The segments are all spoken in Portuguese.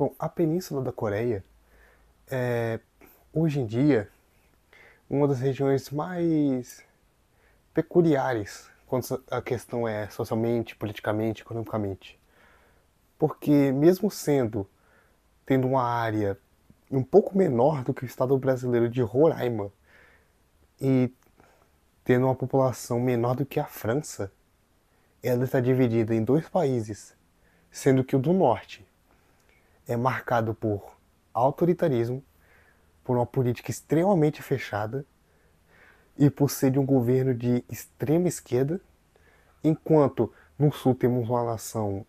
Bom, a Península da Coreia é, hoje em dia, uma das regiões mais peculiares quando a questão é socialmente, politicamente, economicamente. Porque mesmo tendo uma área um pouco menor do que o estado brasileiro de Roraima e tendo uma população menor do que a França, ela está dividida em dois países, sendo que o do norte é marcado por autoritarismo, por uma política extremamente fechada e por ser de um governo de extrema esquerda, enquanto no sul temos uma nação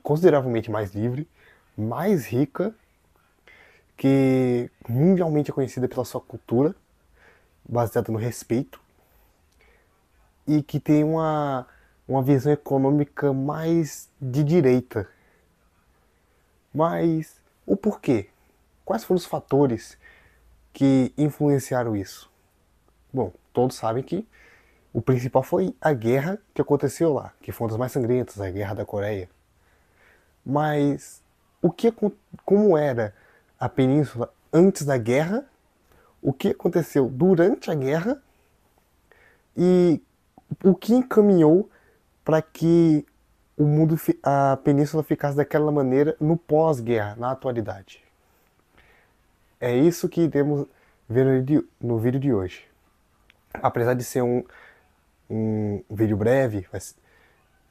consideravelmente mais livre, mais rica, que mundialmente é conhecida pela sua cultura, baseada no respeito, e que tem uma visão econômica mais de direita. Mas o porquê? Quais foram os fatores que influenciaram isso? Bom, todos sabem que o principal foi a guerra que aconteceu lá, que foi uma das mais sangrentas, a Guerra da Coreia. Mas o que, como era a península antes da guerra, o que aconteceu durante a guerra e o que encaminhou para que a península ficasse daquela maneira no pós-guerra, na atualidade. É isso que temos ver no vídeo de hoje. Apesar de ser um vídeo breve,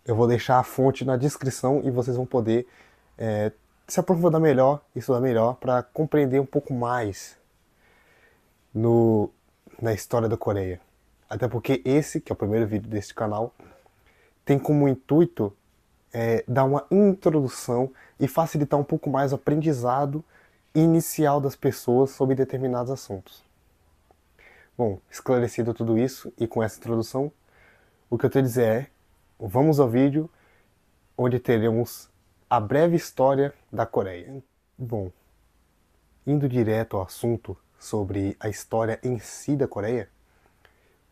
eu vou deixar a fonte na descrição e vocês vão poder se aprofundar melhor, estudar melhor, para compreender um pouco mais no, na história da Coreia. Até porque esse, que é o primeiro vídeo deste canal, tem como intuito dar uma introdução e facilitar um pouco mais o aprendizado inicial das pessoas sobre determinados assuntos. Bom, esclarecido tudo isso e com essa introdução, o que eu tenho a dizer é, vamos ao vídeo onde teremos a breve história da Coreia. Bom, indo direto ao assunto sobre a história em si da Coreia,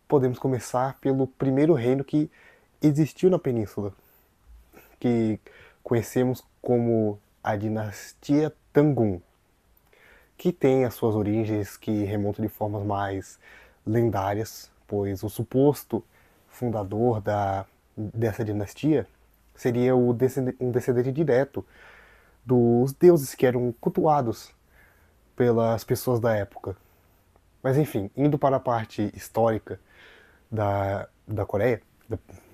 podemos começar pelo primeiro reino que existiu na península, que conhecemos como a dinastia Tangun, que tem as suas origens que remontam de formas mais lendárias, pois o suposto fundador dessa dinastia seria um descendente direto dos deuses que eram cultuados pelas pessoas da época. Mas enfim, indo para a parte histórica da Coreia,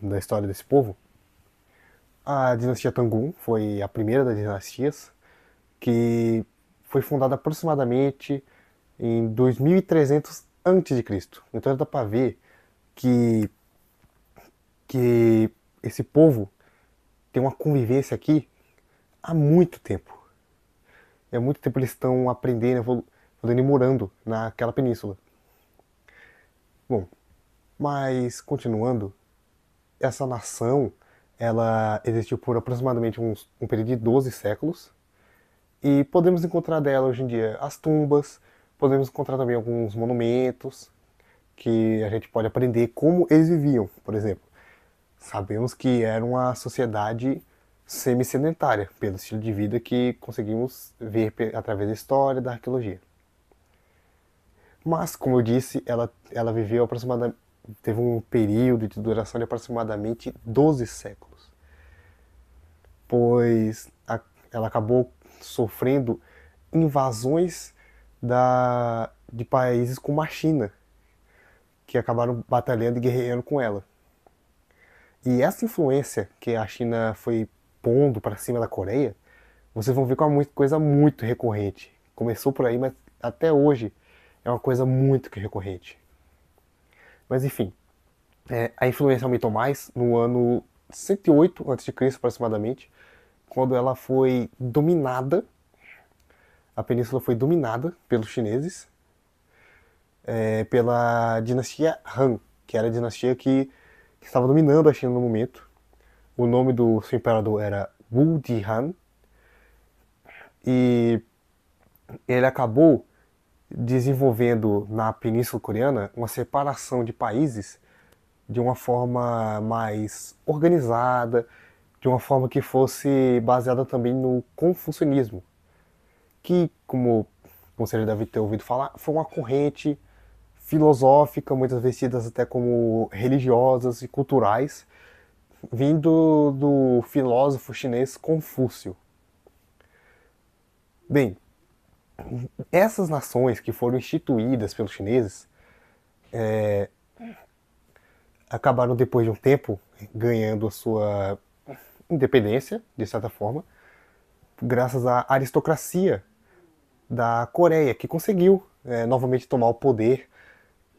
da história desse povo, a dinastia Tangun foi a primeira das dinastias que foi fundada aproximadamente em 2300 a.C. Então dá para ver que, que esse povo tem uma convivência aqui há muito tempo. Há muito tempo eles estão aprendendo, evoluindo e morando naquela península. Bom, mas continuando, essa nação ela existiu por aproximadamente um período de 12 séculos e podemos encontrar dela hoje em dia as tumbas, podemos encontrar também alguns monumentos que a gente pode aprender como eles viviam, por exemplo. Sabemos que era uma sociedade semi-sedentária, pelo estilo de vida que conseguimos ver através da história, da arqueologia. Mas, como eu disse, ela viveu aproximadamente, teve um período de duração de aproximadamente 12 séculos, pois ela acabou sofrendo invasões de países como a China, que acabaram batalhando e guerreando com ela. E essa influência que a China foi pondo para cima da Coreia, vocês vão ver que é uma coisa muito recorrente. Começou por aí, mas até hoje é uma coisa muito recorrente. Mas enfim, a influência aumentou mais no ano 108 a.C. aproximadamente, quando ela foi dominada, a península foi dominada pelos chineses, pela dinastia Han, que era a dinastia que estava dominando a China no momento. O nome do seu imperador era Wu Dihan, e ele acabou desenvolvendo na Península Coreana uma separação de países de uma forma mais organizada, de uma forma que fosse baseada também no confucionismo, que, como você já deve ter ouvido falar, foi uma corrente filosófica, muitas vestidas até como religiosas e culturais, vindo do filósofo chinês Confúcio. Bem, essas nações que foram instituídas pelos chineses acabaram, depois de um tempo, ganhando a sua independência, de certa forma, graças à aristocracia da Coreia, que conseguiu novamente tomar o poder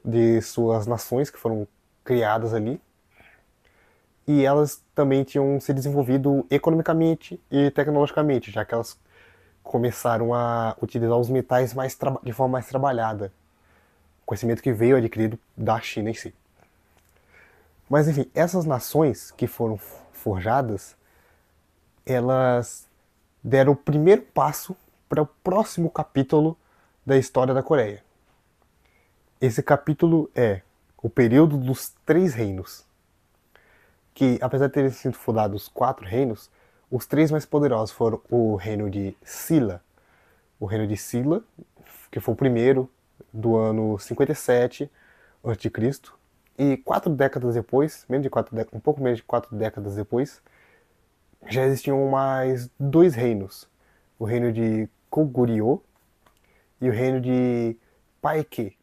de suas nações que foram criadas ali. E elas também tinham se desenvolvido economicamente e tecnologicamente, já que elas começaram a utilizar os metais de forma mais trabalhada, conhecimento que veio adquirido da China em si. Mas enfim, essas nações que foram forjadas, elas deram o primeiro passo para o próximo capítulo da história da Coreia. Esse capítulo é o período dos Três Reinos, que apesar de terem sido fundados 4 reinos, os 3 mais poderosos foram o reino de Silla, que foi o primeiro do ano 57 a.C., e 4 décadas depois, um pouco menos de 4 décadas depois, já existiam mais 2 reinos, o reino de Goguryeo e o reino de Baekje,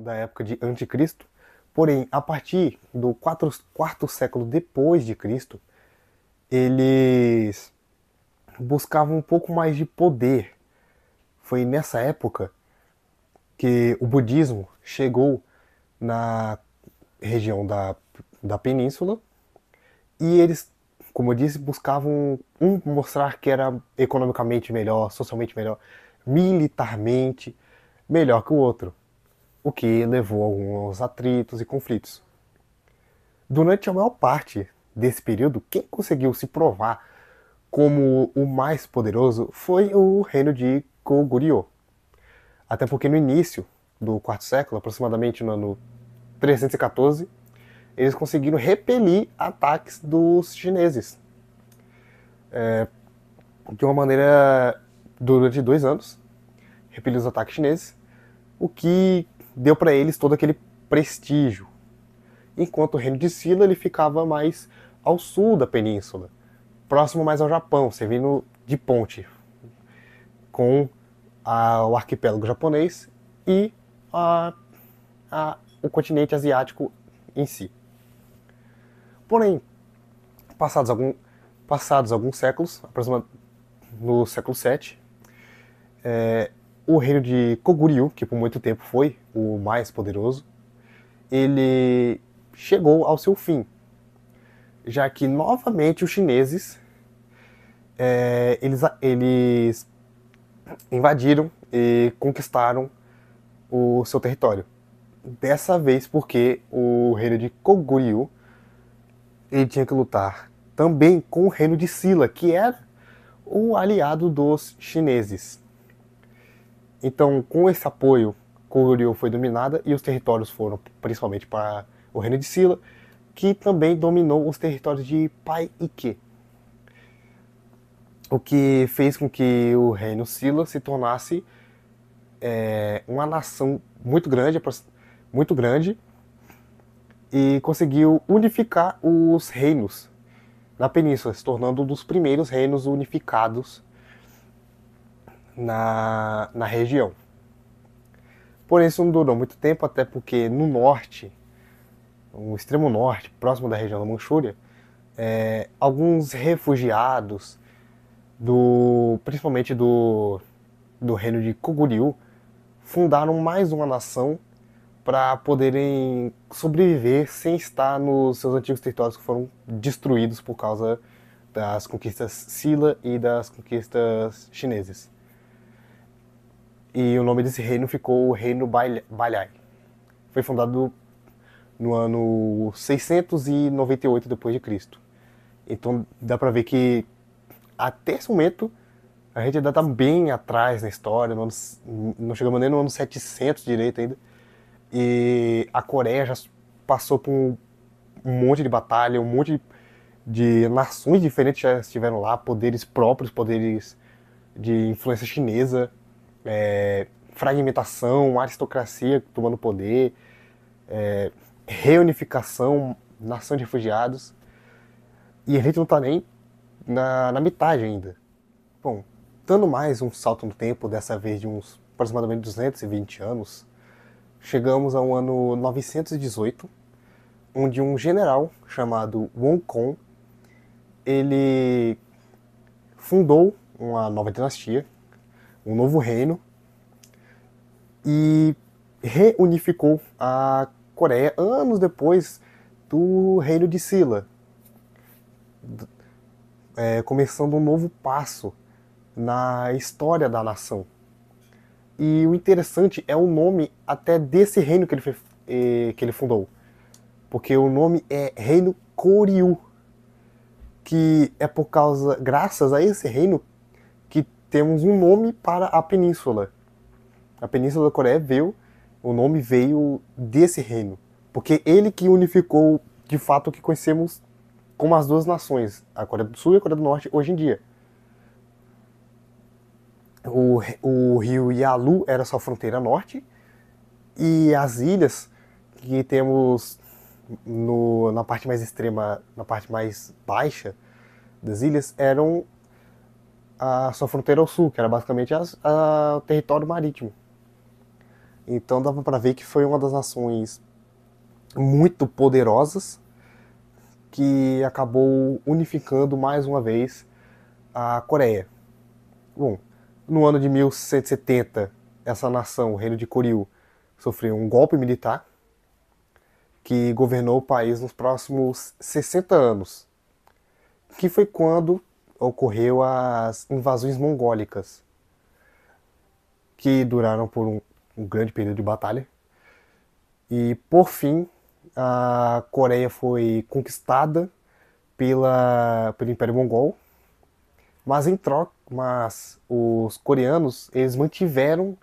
da época de Anticristo. Porém, a partir do quarto século depois de Cristo, eles buscavam um pouco mais de poder. Foi nessa época que o budismo chegou na região da península e eles, como eu disse, buscavam mostrar que era economicamente melhor, socialmente melhor, militarmente melhor que o outro, o que levou a alguns atritos e conflitos. Durante a maior parte desse período, quem conseguiu se provar como o mais poderoso foi o reino de Goguryeo. Até porque no início do quarto século, aproximadamente no ano 314, eles conseguiram repelir ataques dos chineses. De uma maneira, durante 2 anos, repeliu os ataques chineses, o que deu para eles todo aquele prestígio. Enquanto o reino de Silla ele ficava mais ao sul da península, próximo mais ao Japão, servindo de ponte com o arquipélago japonês e o continente asiático em si. Porém, passados alguns séculos, aproximadamente no século VII, o reino de Goguryeo, que por muito tempo foi o mais poderoso, ele chegou ao seu fim, já que novamente os chineses eles invadiram e conquistaram o seu território. Dessa vez porque o reino de Goguryeo ele tinha que lutar também com o reino de Silla, que era o aliado dos chineses. Então, com esse apoio, Goguryeo foi dominada e os territórios foram principalmente para o reino de Silla, que também dominou os territórios de Baekje, o que fez com que o reino Silla se tornasse uma nação muito grande e conseguiu unificar os reinos na península, se tornando um dos primeiros reinos unificados na região. Porém, isso não durou muito tempo, até porque no norte, no extremo norte, próximo da região da Manchúria, alguns refugiados, principalmente do reino de Goguryeo, fundaram mais uma nação para poderem sobreviver sem estar nos seus antigos territórios que foram destruídos por causa das conquistas Silla e das conquistas chineses. E o nome desse reino ficou o Reino Baiyai. Foi fundado no ano 698 d.C. Então dá pra ver que até esse momento a gente ainda tá bem atrás na história, não chegamos nem no ano 700 direito ainda. E a Coreia já passou por um monte de batalha, um monte de nações diferentes já estiveram lá, poderes próprios, poderes de influência chinesa, fragmentação, aristocracia tomando poder, reunificação, nação de refugiados. E a gente não tá nem na metade ainda. Bom, dando mais um salto no tempo, dessa vez de uns aproximadamente 220 anos, chegamos ao ano 918, onde um general chamado Wong Kong, ele fundou uma nova dinastia, um novo reino, e reunificou a Coreia anos depois do reino de Silla, começando um novo passo na história da nação. E o interessante é o nome até desse reino que ele fundou, porque o nome é Reino Koryu, que é graças a esse reino, que temos um nome para a península. A Península da Coreia o nome veio desse reino, porque ele que unificou de fato o que conhecemos como as duas nações, a Coreia do Sul e a Coreia do Norte hoje em dia. O rio Yalu era sua fronteira norte, e as ilhas que temos na parte mais extrema, na parte mais baixa das ilhas, eram a sua fronteira ao sul, que era basicamente o território marítimo. Então dava para ver que foi uma das nações muito poderosas que acabou unificando mais uma vez a Coreia. Bom, no ano de 1170, essa nação, o Reino de Koryu, sofreu um golpe militar que governou o país nos próximos 60 anos, que foi quando ocorreu as invasões mongólicas, que duraram por um grande período de batalha. E, por fim, a Coreia foi conquistada pelo Império Mongol, mas em troca, os coreanos, eles mantiveram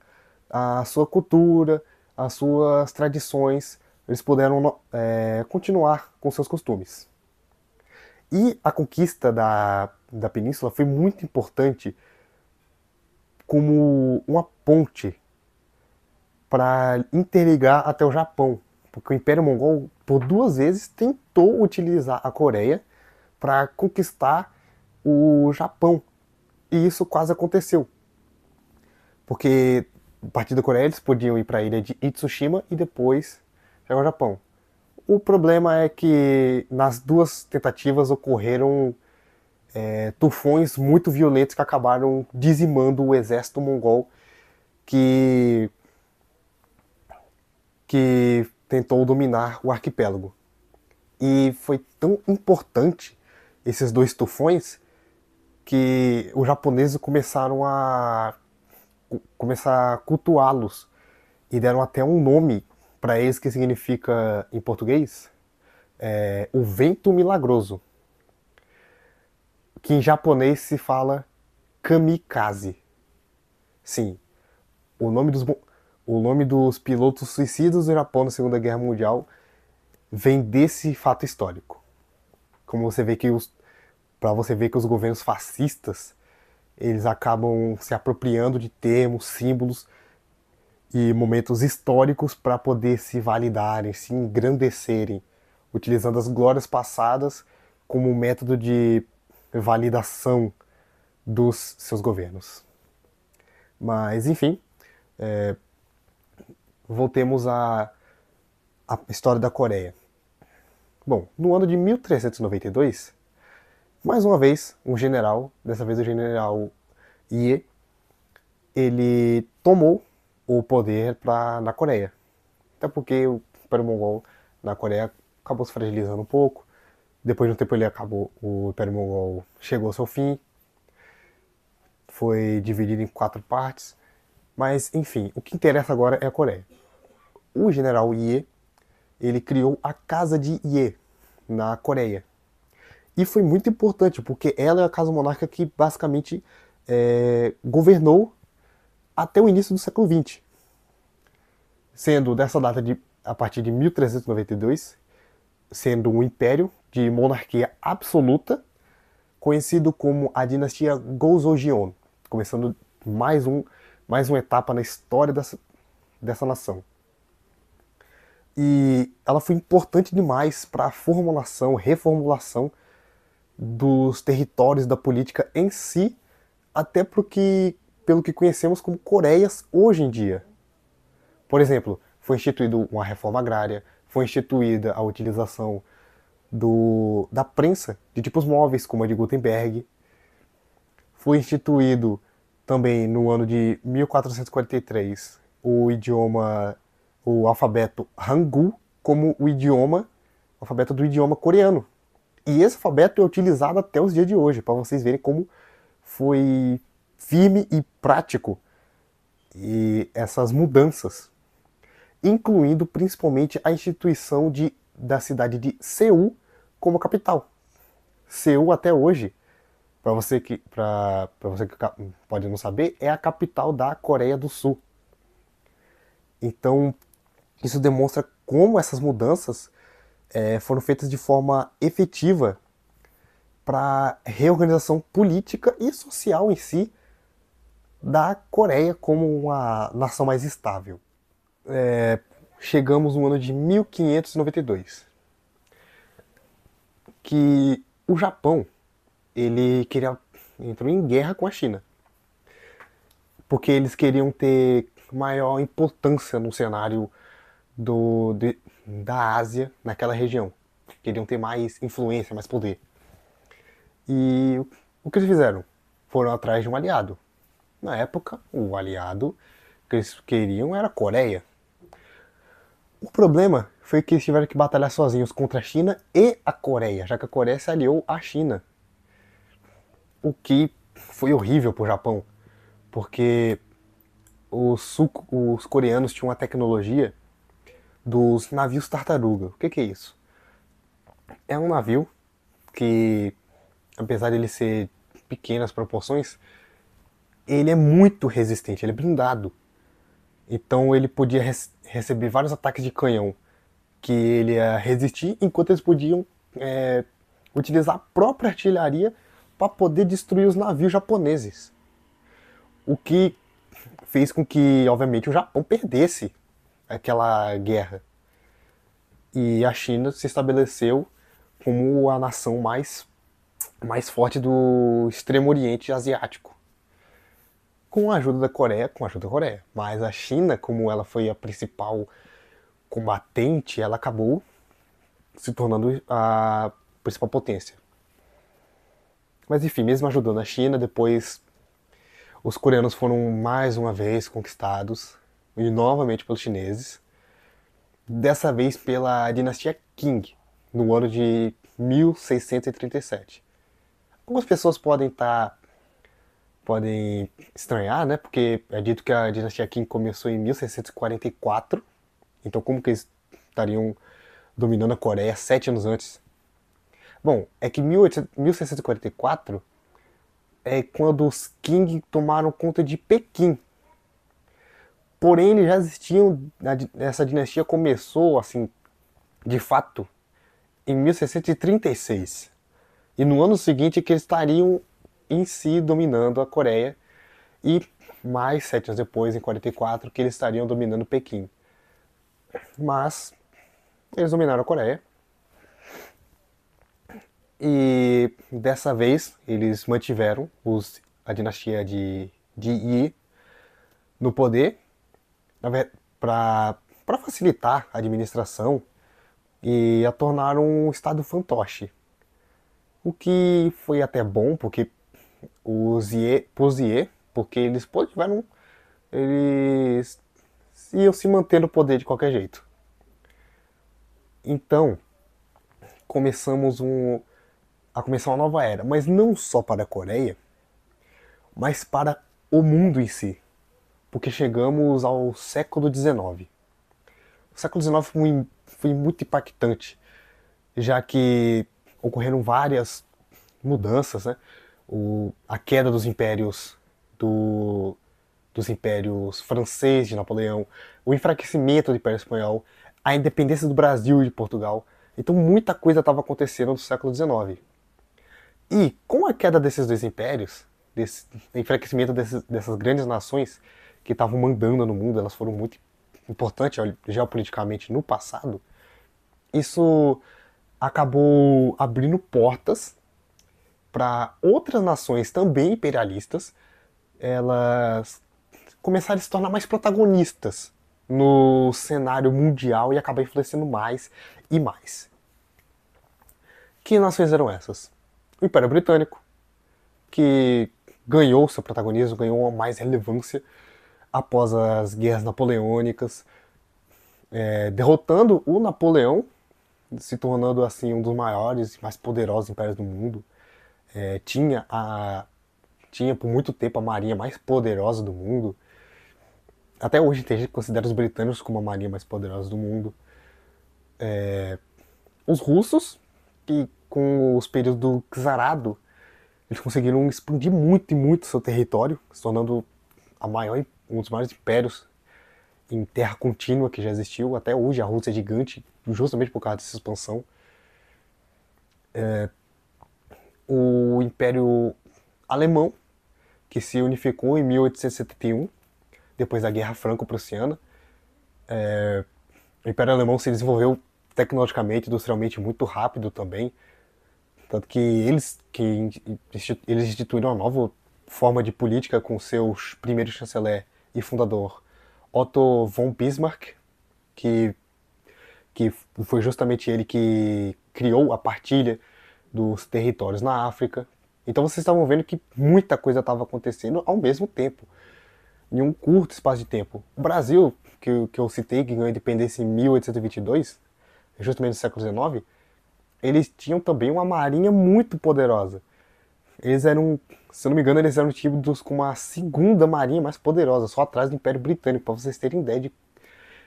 a sua cultura, as suas tradições, eles puderam continuar com seus costumes. E a conquista da península foi muito importante como uma ponte para interligar até o Japão, porque o Império Mongol por duas vezes tentou utilizar a Coreia para conquistar o Japão, e isso quase aconteceu, porque a partir da Coreia eles podiam ir para a ilha de Itsushima e depois chegar ao Japão. O problema é que nas duas tentativas ocorreram tufões muito violentos que acabaram dizimando o exército mongol que tentou dominar o arquipélago. E foi tão importante esses dois tufões que os japoneses começaram a cultuá-los e deram até um nome para eles que significa, em português, o vento milagroso, que em japonês se fala kamikaze. Sim, o nome dos pilotos suicidas do Japão na Segunda Guerra Mundial vem desse fato histórico. Como você vê que para você ver que os governos fascistas, eles acabam se apropriando de termos, símbolos e momentos históricos para poder se validarem, se engrandecerem, utilizando as glórias passadas como método de validação dos seus governos. Mas, enfim, voltemos à história da Coreia. Bom, no ano de 1392, mais uma vez, um general, dessa vez o general Ye, ele tomou o poder na Coreia. Até porque o Império Mongol na Coreia acabou se fragilizando um pouco. Depois de um tempo o Império Mongol chegou ao seu fim. Foi dividido em 4 partes. Mas, enfim, o que interessa agora é a Coreia. O general Ye, ele criou a Casa de Ye na Coreia. E foi muito importante, porque ela é a casa monárquica que basicamente governou até o início do século XX. Sendo dessa data, a partir de 1392, sendo um império de monarquia absoluta, conhecido como a dinastia Gojoseon, começando mais uma etapa na história dessa nação. E ela foi importante demais para a formulação, reformulação dos territórios da política em si, até pelo que conhecemos como Coreias hoje em dia. Por exemplo, foi instituída uma reforma agrária, foi instituída a utilização da prensa de tipos móveis, como a de Gutenberg. Foi instituído também no ano de 1443 o alfabeto Hangul como o alfabeto do idioma coreano. E esse alfabeto é utilizado até os dias de hoje, para vocês verem como foi firme e prático e essas mudanças, incluindo principalmente a instituição da cidade de Seul como capital. Seul até hoje, para você que pode não saber, é a capital da Coreia do Sul. Então, isso demonstra como essas mudanças foram feitas de forma efetiva para a reorganização política e social em si da Coreia como uma nação mais estável. Chegamos no ano de 1592, que o Japão entrou em guerra com a China, porque eles queriam ter maior importância no cenário da Ásia naquela região. Queriam ter mais influência, mais poder. E o que eles fizeram? Foram atrás de um aliado. Na época, o aliado que eles queriam era a Coreia. O problema foi que eles tiveram que batalhar sozinhos contra a China e a Coreia, já que a Coreia se aliou à China. O que foi horrível para o Japão, porque os coreanos tinham uma tecnologia dos navios tartaruga. O que é isso? É um navio que, apesar de ele ser pequenas proporções, ele é muito resistente, ele é blindado. Então ele podia receber vários ataques de canhão que ele ia resistir, enquanto eles podiam utilizar a própria artilharia para poder destruir os navios japoneses. O que fez com que, obviamente, o Japão perdesse aquela guerra. E a China se estabeleceu como a nação mais forte do Extremo Oriente Asiático. Com a ajuda da Coreia, Mas a China, como ela foi a principal combatente, ela acabou se tornando a principal potência. Mas enfim, mesmo ajudando a China, depois os coreanos foram mais uma vez conquistados, e novamente pelos chineses, dessa vez pela dinastia Qing, no ano de 1637. Algumas pessoas podem estranhar, né? Porque é dito que a dinastia Qing começou em 1644. Então como que eles estariam dominando a Coreia 7 anos antes? Bom, é que 1644 é quando os Qing tomaram conta de Pequim. Porém, eles já existiam, essa dinastia começou, assim, de fato, em 1636. E no ano seguinte é que eles estariam em si dominando a Coreia, e mais 7 anos depois, em 44, que eles estariam dominando Pequim. Mas eles dominaram a Coreia, e dessa vez eles mantiveram a dinastia de Yi no poder, para facilitar a administração e a tornar um estado fantoche. O que foi até bom, porque porque eles iam se manter no poder de qualquer jeito. Então, a começar uma nova era, mas não só para a Coreia, mas para o mundo em si, porque chegamos ao século XIX. O século XIX foi muito impactante, já que ocorreram várias mudanças, né? A queda dos impérios dos impérios francês de Napoleão, o enfraquecimento do Império Espanhol, a independência do Brasil e de Portugal. Então muita coisa estava acontecendo no século XIX. E com a queda desses dois impérios, desse enfraquecimento dessas grandes nações que estavam mandando no mundo, elas foram muito importantes geopoliticamente no passado, isso acabou abrindo portas para outras nações também imperialistas, elas começarem a se tornar mais protagonistas no cenário mundial e acabar influenciando mais e mais. Que nações eram essas? O Império Britânico, que ganhou seu protagonismo, ganhou mais relevância após as guerras napoleônicas, derrotando o Napoleão, se tornando assim um dos maiores e mais poderosos impérios do mundo. Tinha por muito tempo a marinha mais poderosa do mundo. Até hoje tem gente que considera os britânicos como a marinha mais poderosa do mundo. Os russos, que com os períodos do czarado, eles conseguiram expandir muito e muito seu território, se tornando um dos maiores impérios em terra contínua que já existiu. Até hoje a Rússia é gigante, justamente por causa dessa expansão. O Império Alemão, que se unificou em 1871, depois da Guerra Franco-Prussiana. O Império Alemão se desenvolveu tecnologicamente, industrialmente muito rápido também, tanto que eles instituíram uma nova forma de política com seu primeiro chanceler e fundador Otto von Bismarck, que foi justamente ele que criou a partilha dos territórios na África. Então vocês estavam vendo que muita coisa estava acontecendo ao mesmo tempo, em um curto espaço de tempo. O Brasil, que eu citei, que ganhou a independência em 1822, justamente no século XIX, eles tinham também uma marinha muito poderosa. Eles eram, se eu não me engano, eles eram tidos como a segunda marinha mais poderosa, só atrás do Império Britânico, para vocês terem ideia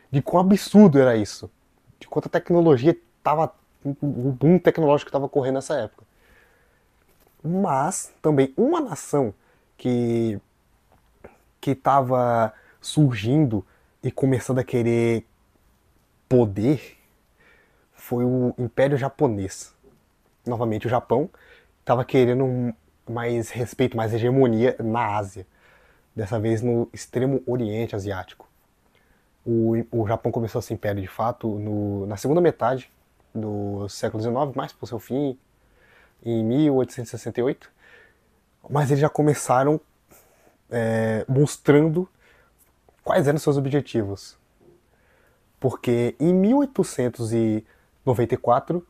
de quão absurdo era isso. De quanta tecnologia estava, o boom tecnológico que estava ocorrendo nessa época. Mas também uma nação que estava surgindo e começando a querer poder foi o Império Japonês. Novamente, o Japão estava querendo mais respeito, mais hegemonia na Ásia. Dessa vez no extremo oriente asiático. O Japão começou a ser império de fato na segunda metade do século XIX, mais por seu fim, em 1868. Mas eles já começaram mostrando quais eram seus objetivos. Porque em 1894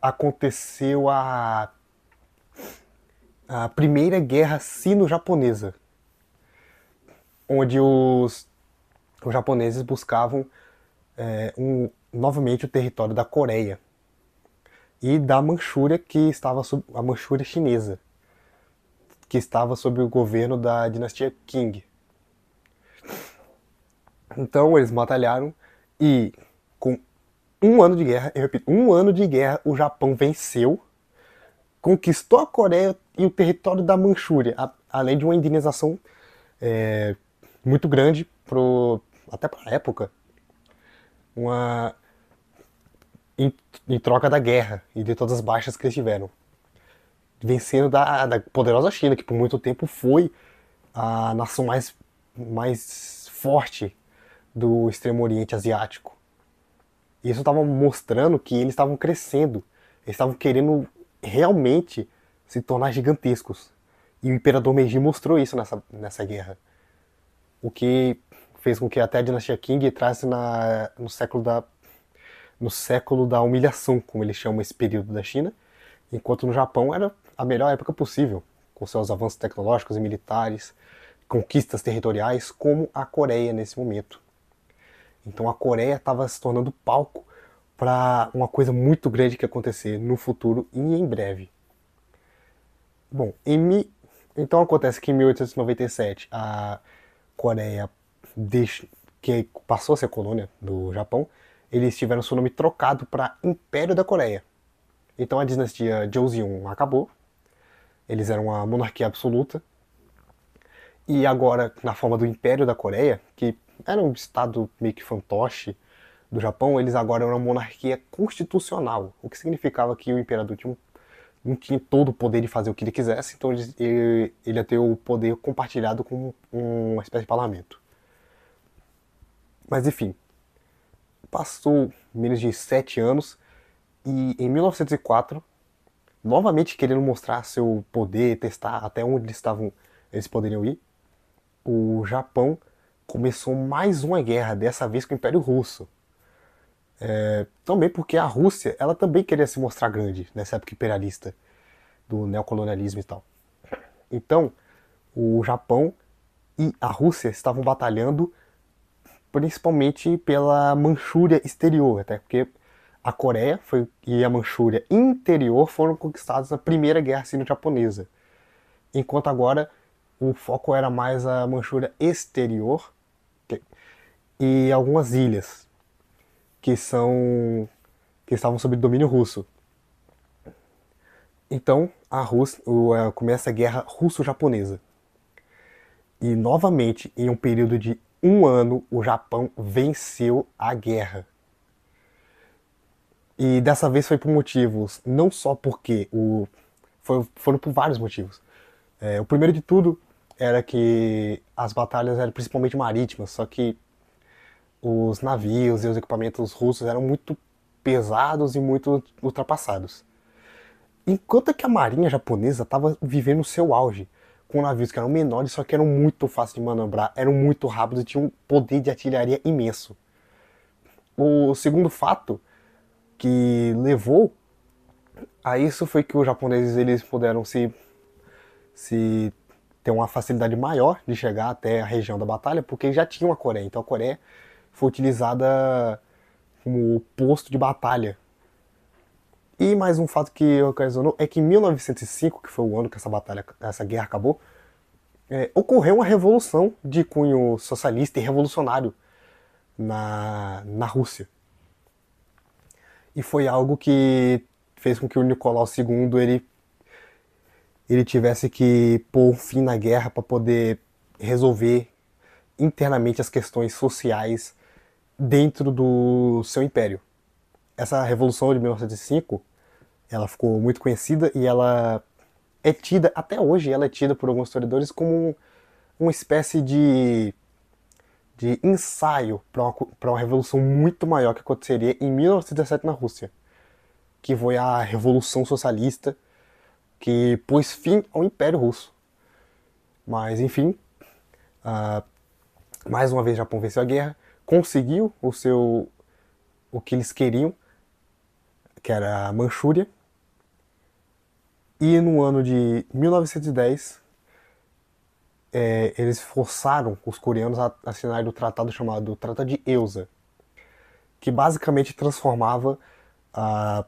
aconteceu a Primeira Guerra Sino-Japonesa, onde os japoneses buscavam novamente o território da Coreia e da Manchúria, que estava sob a Manchúria chinesa, que estava sob o governo da dinastia Qing. Então eles batalharam e com um ano de guerra, eu repito, um ano de guerra, o Japão venceu, conquistou a Coreia e o território da Manchúria, além de uma indenização muito grande até para a época, em troca da guerra e de todas as baixas que eles tiveram. Vencendo da poderosa China, que por muito tempo foi a nação mais forte do Extremo Oriente Asiático. Isso estava mostrando que eles estavam crescendo, eles estavam querendo realmente se tornar gigantescos. E o Imperador Meiji mostrou isso nessa guerra. O que fez com que até a dinastia Qing entrasse no século da humilhação, como eles chamam esse período da China, enquanto no Japão era a melhor época possível, com seus avanços tecnológicos e militares, conquistas territoriais, como a Coreia nesse momento. Então a Coreia estava se tornando palco para uma coisa muito grande que ia acontecer no futuro e em breve. Bom, então acontece que em 1897 a Coreia, que passou a ser colônia do Japão, eles tiveram seu nome trocado para Império da Coreia. Então a dinastia Joseon acabou, eles eram uma monarquia absoluta, e agora na forma do Império da Coreia, que era um estado meio que fantoche do Japão, eles agora eram uma monarquia constitucional, o que significava que o imperador não tinha todo o poder de fazer o que ele quisesse, então ele ia ter o poder compartilhado com uma espécie de parlamento. Mas enfim, passou menos de 7 anos e em 1904, novamente querendo mostrar seu poder, testar até onde eles poderiam ir, o Japão começou mais uma guerra, dessa vez com o Império Russo. Também porque a Rússia, ela também queria se mostrar grande nessa época imperialista do neocolonialismo e tal. Então, o Japão e a Rússia estavam batalhando principalmente pela Manchúria exterior, até porque a Coreia e a Manchúria interior foram conquistados na Primeira Guerra Sino-Japonesa, enquanto agora o foco era mais a Manchúria exterior e algumas ilhas que estavam sob domínio russo. Então a Rússia começa a Guerra Russo-Japonesa. E novamente, em um período de 1 ano, o Japão venceu a guerra. E dessa vez foi por motivos, não só porque foram por vários motivos. O primeiro de tudo era que as batalhas eram principalmente marítimas, só que os navios e os equipamentos russos eram muito pesados e muito ultrapassados. Enquanto que a marinha japonesa estava vivendo o seu auge, com navios que eram menores, só que eram muito fáceis de manobrar, eram muito rápidos e tinham um poder de artilharia imenso. O segundo fato que levou a isso foi que os japoneses eles puderam se ter uma facilidade maior de chegar até a região da batalha, porque já tinham a Coreia. Então a Coreia foi utilizada como posto de batalha. E mais um fato que ocasionou é que em 1905, que foi o ano que essa guerra acabou, ocorreu uma revolução de cunho socialista e revolucionário na Rússia. E foi algo que fez com que o Nicolau II ele tivesse que pôr fim na guerra para poder resolver internamente as questões sociais dentro do seu império. Essa revolução de 1905, ela ficou muito conhecida e ela é tida, até hoje, ela é tida por alguns historiadores como uma espécie de ensaio para uma revolução muito maior que aconteceria em 1917 na Rússia, que foi a Revolução Socialista, que pôs fim ao Império Russo. Mas, enfim, mais uma vez o Japão venceu a guerra, conseguiu o que eles queriam, que era a Manchúria, e no ano de 1910 eles forçaram os coreanos a assinarem o tratado chamado Tratado de Eusa, que basicamente transformava a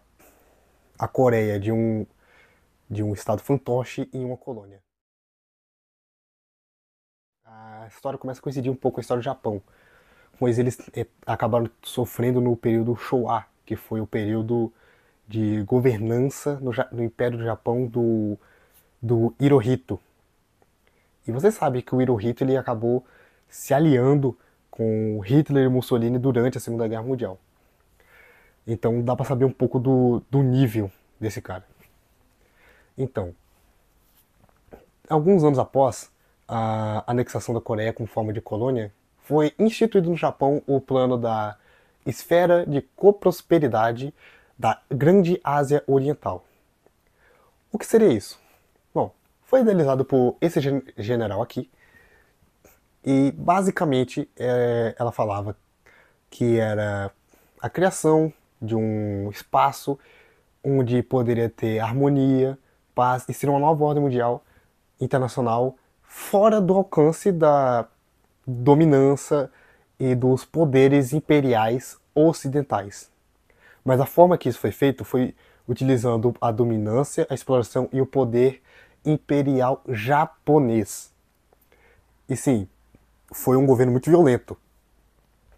Coreia de um estado fantoche em uma colônia. A história começa a coincidir um pouco com a história do Japão, pois eles acabaram sofrendo no período Showa, que foi o período de governança no Império do Japão do Hirohito. E você sabe que o Hirohito ele acabou se aliando com Hitler e Mussolini durante a Segunda Guerra Mundial. Então dá para saber um pouco do nível desse cara. Então, alguns anos após a anexação da Coreia com forma de colônia, foi instituído no Japão o plano da Esfera de Coprosperidade da Grande Ásia Oriental. O que seria isso? Bom, foi idealizado por esse general aqui, e basicamente ela falava que era a criação de um espaço onde poderia ter harmonia, paz e ser uma nova ordem mundial internacional fora do alcance da dominância e dos poderes imperiais ocidentais. Mas a forma que isso foi feito foi utilizando a dominância, a exploração e o poder imperial japonês. E sim, foi um governo muito violento.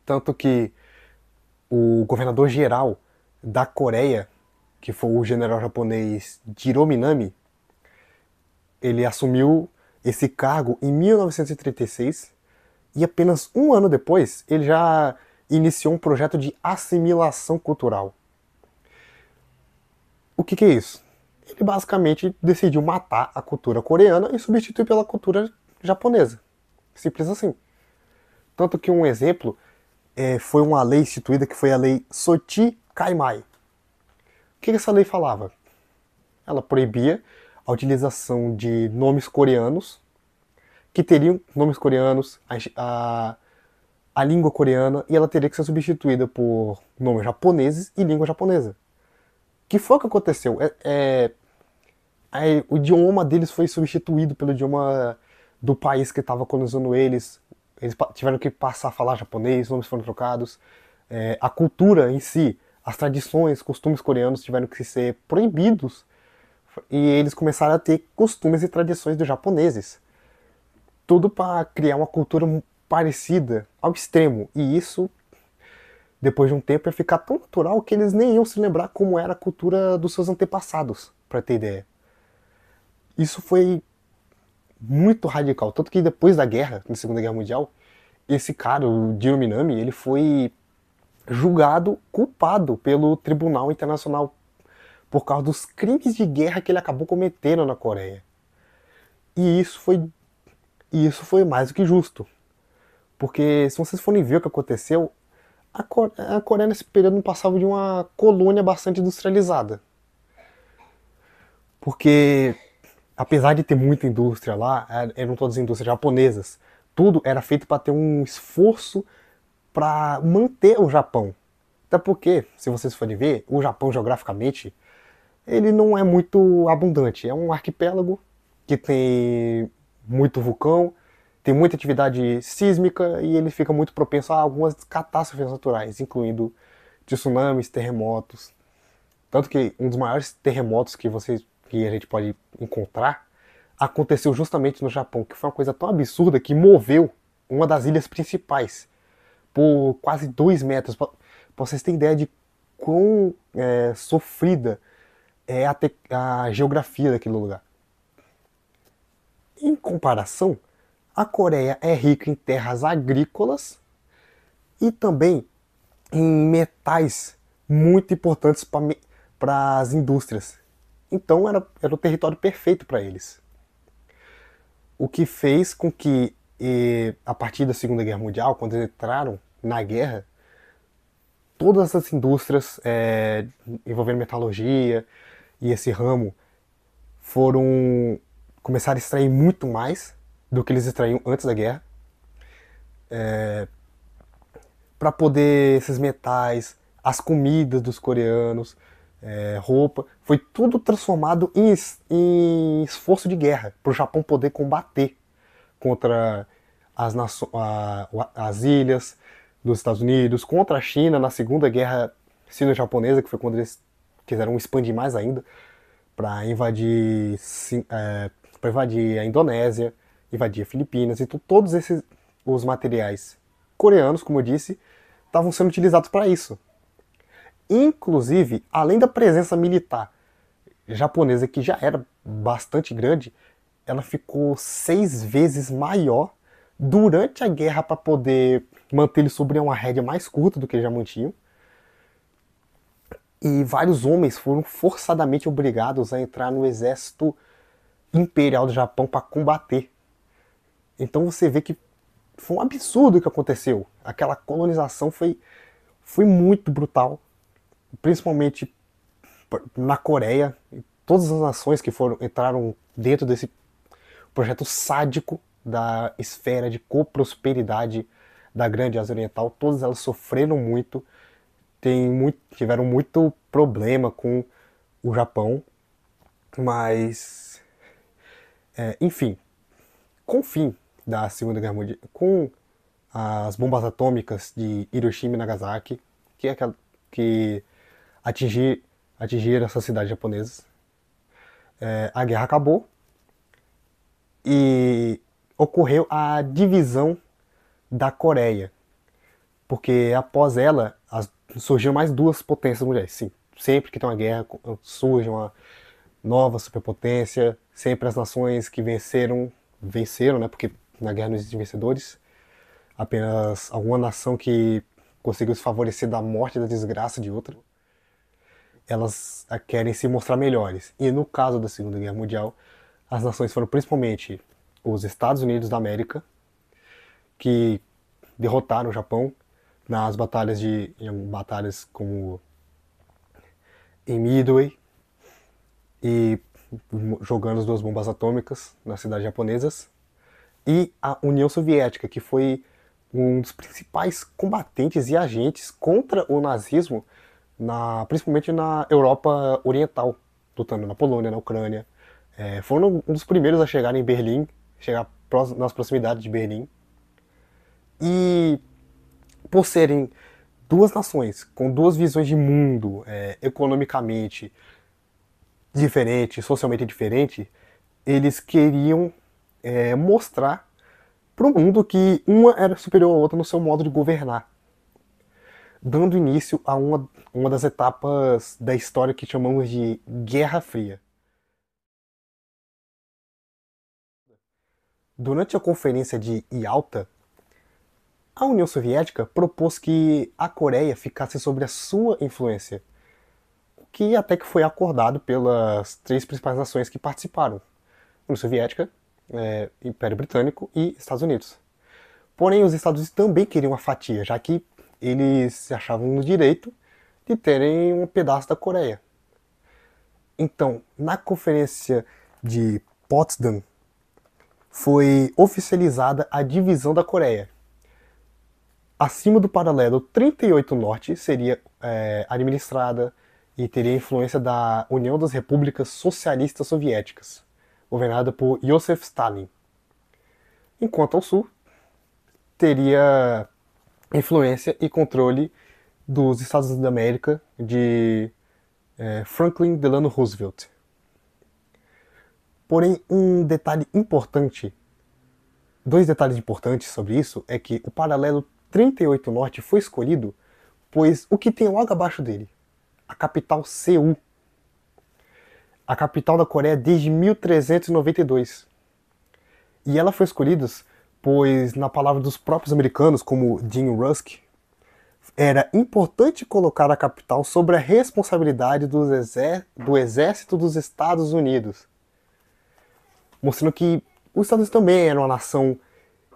Tanto que o governador geral da Coreia, que foi o general japonês Jiro Minami, ele assumiu esse cargo em 1936 e apenas um ano depois ele já iniciou um projeto de assimilação cultural. O que é isso? Ele basicamente decidiu matar a cultura coreana e substituir pela cultura japonesa. Simples assim. Tanto que um exemplo foi uma lei instituída que foi a lei Soti Kaimai. O que essa lei falava? Ela proibia a utilização de nomes coreanos, que teriam nomes coreanos, a língua coreana, e ela teria que ser substituída por nomes japoneses e língua japonesa. Que foi o que aconteceu? O idioma deles foi substituído pelo idioma do país que estava colonizando eles. Eles tiveram que passar a falar japonês, nomes foram trocados. A cultura em si, as tradições, costumes coreanos tiveram que ser proibidos. E eles começaram a ter costumes e tradições dos japoneses. Tudo para criar uma cultura parecida ao extremo. E isso, depois de um tempo, ia ficar tão natural que eles nem iam se lembrar como era a cultura dos seus antepassados, para ter ideia. Isso foi muito radical. Tanto que depois da guerra, na Segunda Guerra Mundial, esse cara, o Jiro Minami, ele foi julgado culpado pelo Tribunal Internacional por causa dos crimes de guerra que ele acabou cometendo na Coreia. E isso foi mais do que justo. Porque se vocês forem ver o que aconteceu, a Coreia nesse período não passava de uma colônia bastante industrializada. Porque apesar de ter muita indústria lá, eram todas indústrias japonesas, tudo era feito para ter um esforço para manter o Japão. Até porque, se vocês forem ver, o Japão geograficamente, ele não é muito abundante. É um arquipélago que tem muito vulcão, tem muita atividade sísmica e ele fica muito propenso a algumas catástrofes naturais, incluindo tsunamis, terremotos. Tanto que um dos maiores terremotos que a gente pode encontrar aconteceu justamente no Japão, que foi uma coisa tão absurda que moveu uma das ilhas principais por quase 2 metros. Para vocês terem ideia de quão sofrida é a geografia daquele lugar. Em comparação, a Coreia é rica em terras agrícolas e também em metais muito importantes para as indústrias. Então era o território perfeito para eles. O que fez com que, a partir da Segunda Guerra Mundial, quando eles entraram na guerra, todas as indústrias envolvendo metalurgia e esse ramo começaram a extrair muito mais do que eles extraíam antes da guerra, para poder esses metais, as comidas dos coreanos, roupa, foi tudo transformado em esforço de guerra para o Japão poder combater contra as ilhas dos Estados Unidos, contra a China na Segunda Guerra Sino-Japonesa, que foi quando eles quiseram expandir mais ainda para invadir a Indonésia, invadir a Filipinas. Então todos os materiais coreanos, como eu disse, estavam sendo utilizados para isso. Inclusive, além da presença militar japonesa, que já era bastante grande, ela ficou 6 vezes maior durante a guerra para poder manter ele sobre uma rédea mais curta do que eles já mantinham. E vários homens foram forçadamente obrigados a entrar no exército imperial do Japão para combater. Então você vê que foi um absurdo o que aconteceu. Aquela colonização foi muito brutal, principalmente na Coreia. Todas as nações que entraram dentro desse projeto sádico da esfera de coprosperidade da Grande Ásia Oriental, todas elas sofreram muito, tiveram muito problema com o Japão, mas enfim, com o fim da Segunda Guerra Mundial, com as bombas atômicas de Hiroshima e Nagasaki, que atingiram essas cidades japonesas, a guerra acabou e ocorreu a divisão da Coreia, porque após ela surgiram mais 2 potências mundiais. Sim, sempre que tem uma guerra surge uma nova superpotência, sempre as nações que venceram, né? Porque na guerra não existem vencedores, apenas alguma nação que conseguiu se favorecer da morte e da desgraça de outra, elas querem se mostrar melhores. E no caso da Segunda Guerra Mundial, as nações foram principalmente os Estados Unidos da América, que derrotaram o Japão nas batalhas em batalhas como em Midway e jogando as duas bombas atômicas nas cidades japonesas, e a União Soviética, que foi um dos principais combatentes e agentes contra o nazismo, principalmente na Europa Oriental, lutando na Polônia, na Ucrânia. Foram um dos primeiros a chegar em Berlim, chegar nas proximidades de Berlim. E por serem duas nações com duas visões de mundo, economicamente diferentes, socialmente diferentes, eles queriam mostrar para o mundo que uma era superior à outra no seu modo de governar, dando início a uma das etapas da história que chamamos de Guerra Fria. Durante a Conferência de Yalta, a União Soviética propôs que a Coreia ficasse sob a sua influência, o que até que foi acordado pelas três principais nações que participaram: União Soviética, Império Britânico e Estados Unidos. Porém, os Estados Unidos também queriam uma fatia, já que eles se achavam no direito de terem um pedaço da Coreia. Então, na Conferência de Potsdam, foi oficializada a divisão da Coreia. Acima do paralelo 38 Norte seria administrada e teria influência da União das Repúblicas Socialistas Soviéticas, governada por Joseph Stalin. Enquanto ao Sul teria influência e controle dos Estados Unidos da América de Franklin Delano Roosevelt. Porém, dois detalhes importantes sobre isso é que o paralelo 38 Norte foi escolhido pois o que tem logo abaixo dele? A capital Seul. A capital da Coreia desde 1392. E ela foi escolhida pois, na palavra dos próprios americanos, como Jim Rusk, era importante colocar a capital sob a responsabilidade do Exército dos Estados Unidos, mostrando que os Estados Unidos também eram uma nação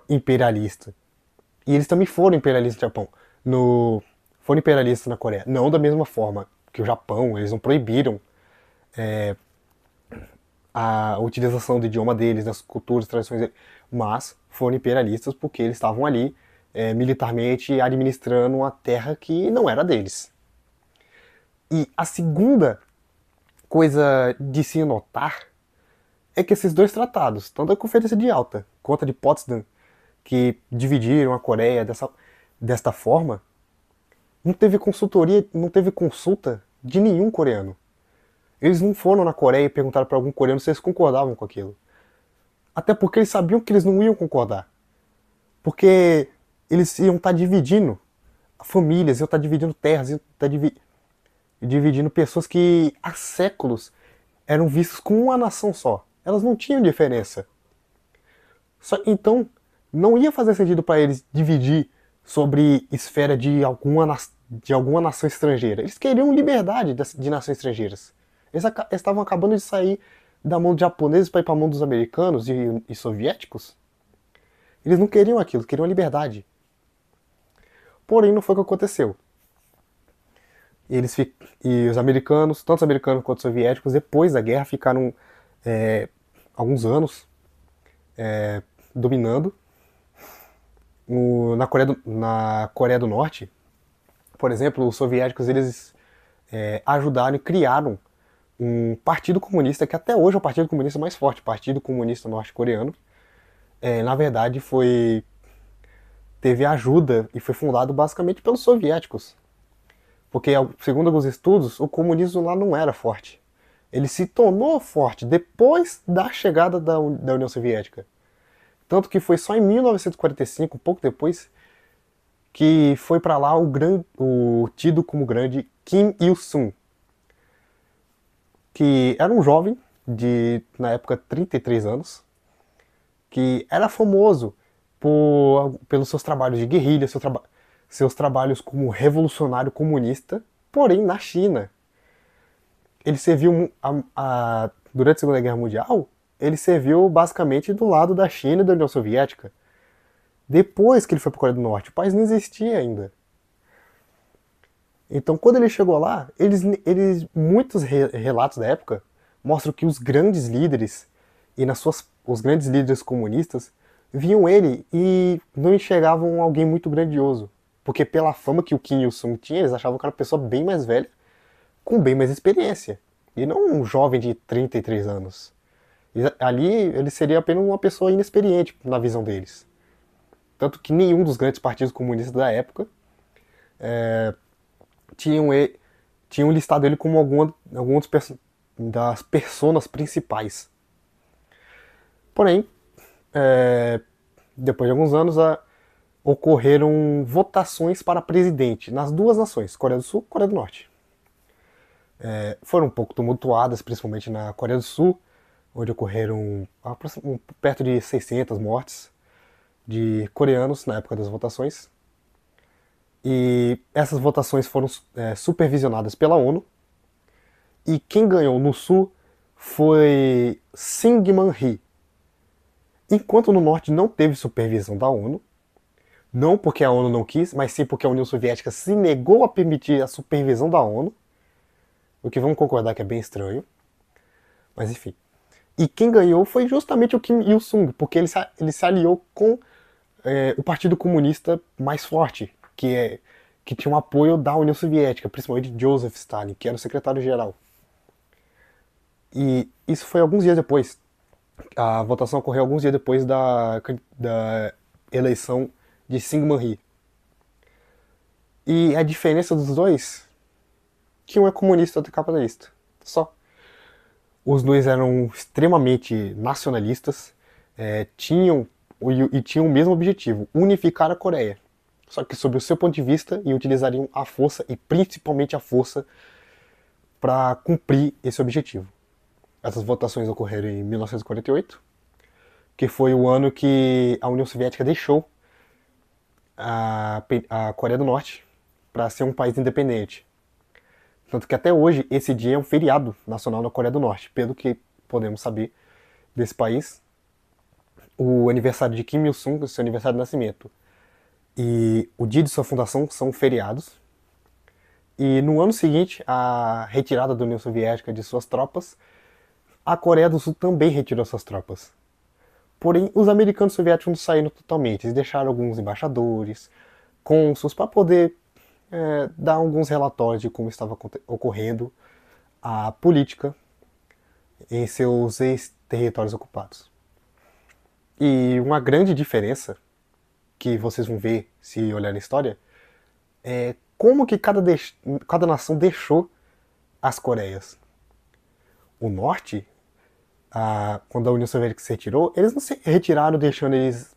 imperialista. E eles também foram imperialistas no Japão. Foram imperialistas na Coreia. Não da mesma forma que o Japão, eles não proibiram a utilização do idioma deles, das culturas, tradições deles, mas foram imperialistas porque eles estavam ali militarmente administrando uma terra que não era deles. E a segunda coisa de se notar é que esses dois tratados, tanto a Conferência de Yalta quanto a de Potsdam, que dividiram a Coreia desta forma, não teve consultoria, não teve consulta de nenhum coreano. Eles não foram na Coreia e perguntaram para algum coreano se eles concordavam com aquilo. Até porque eles sabiam que eles não iam concordar. Porque eles iam estar dividindo famílias, iam estar dividindo terras, iam estar dividindo pessoas que há séculos eram vistas como uma nação só. Elas não tinham diferença. Então, não ia fazer sentido para eles dividir sobre esfera de alguma nação estrangeira. Eles queriam liberdade de nações estrangeiras. Eles estavam acabando de sair da mão dos japoneses para ir para a mão dos americanos e soviéticos. Eles não queriam aquilo, queriam a liberdade. Porém, não foi o que aconteceu. E os americanos, tanto os americanos quanto os soviéticos, depois da guerra, ficaram alguns anos dominando. Na Coreia do Norte, por exemplo, os soviéticos eles ajudaram e criaram um partido comunista que até hoje é o partido comunista mais forte, o Partido Comunista Norte-Coreano. Na verdade, teve ajuda e foi fundado basicamente pelos soviéticos. Porque, segundo alguns estudos, o comunismo lá não era forte. Ele se tornou forte depois da chegada da União Soviética. Tanto que foi só em 1945, um pouco depois, que foi para lá o tido como grande Kim Il-sung, que era um jovem na época, 33 anos, que era famoso pelos seus trabalhos de guerrilha, seus trabalhos como revolucionário comunista, porém na China. Ele serviu durante a Segunda Guerra Mundial, ele serviu basicamente do lado da China e da União Soviética. Depois que ele foi para a Coreia do Norte, o país não existia ainda. Então, quando ele chegou lá, muitos relatos da época mostram que os grandes líderes os grandes líderes comunistas viam ele e não enxergavam alguém muito grandioso, porque pela fama que o Kim Il-sung tinha, eles achavam que era uma pessoa bem mais velha, com bem mais experiência, e não um jovem de 33 anos. Ali ele seria apenas uma pessoa inexperiente na visão deles. Tanto que nenhum dos grandes partidos comunistas da época tinham listado ele como alguma das personas principais. Porém, depois de alguns anos, ocorreram votações para presidente nas duas nações, Coreia do Sul e Coreia do Norte. Foram um pouco tumultuadas, principalmente na Coreia do Sul, onde ocorreram perto de 600 mortes de coreanos na época das votações. E essas votações foram supervisionadas pela ONU. E quem ganhou no Sul foi Syngman Rhee. Enquanto no Norte não teve supervisão da ONU, não porque a ONU não quis, mas sim porque a União Soviética se negou a permitir a supervisão da ONU, o que vamos concordar que é bem estranho, mas enfim. E quem ganhou foi justamente o Kim Il-sung, porque ele se aliou com o Partido Comunista mais forte, que tinha um apoio da União Soviética, principalmente de Joseph Stalin, que era o secretário-geral. E isso foi alguns dias depois. A votação ocorreu alguns dias depois da eleição de Syngman Rhee. E a diferença dos dois, que um é comunista e outro é capitalista. Só. Os dois eram extremamente nacionalistas, tinham o mesmo objetivo, unificar a Coreia. Só que sob o seu ponto de vista, e utilizariam a força, e principalmente a força, para cumprir esse objetivo. Essas votações ocorreram em 1948, que foi o ano que a União Soviética deixou a Coreia do Norte para ser um país independente. Tanto que até hoje esse dia é um feriado nacional na Coreia do Norte, pelo que podemos saber desse país. O aniversário de Kim Il-sung, seu aniversário de nascimento, e o dia de sua fundação são feriados. E no ano seguinte, a retirada da União Soviética de suas tropas, a Coreia do Sul também retirou suas tropas. Porém, os americanos soviéticos não saíram totalmente. Eles deixaram alguns embaixadores, cônsuls, para poder dar alguns relatórios de como estava ocorrendo a política em seus ex-territórios ocupados. E uma grande diferença que vocês vão ver se olharem a história é como que cada nação deixou as Coreias. O Norte, quando a União Soviética se retirou, eles não se retiraram deixando eles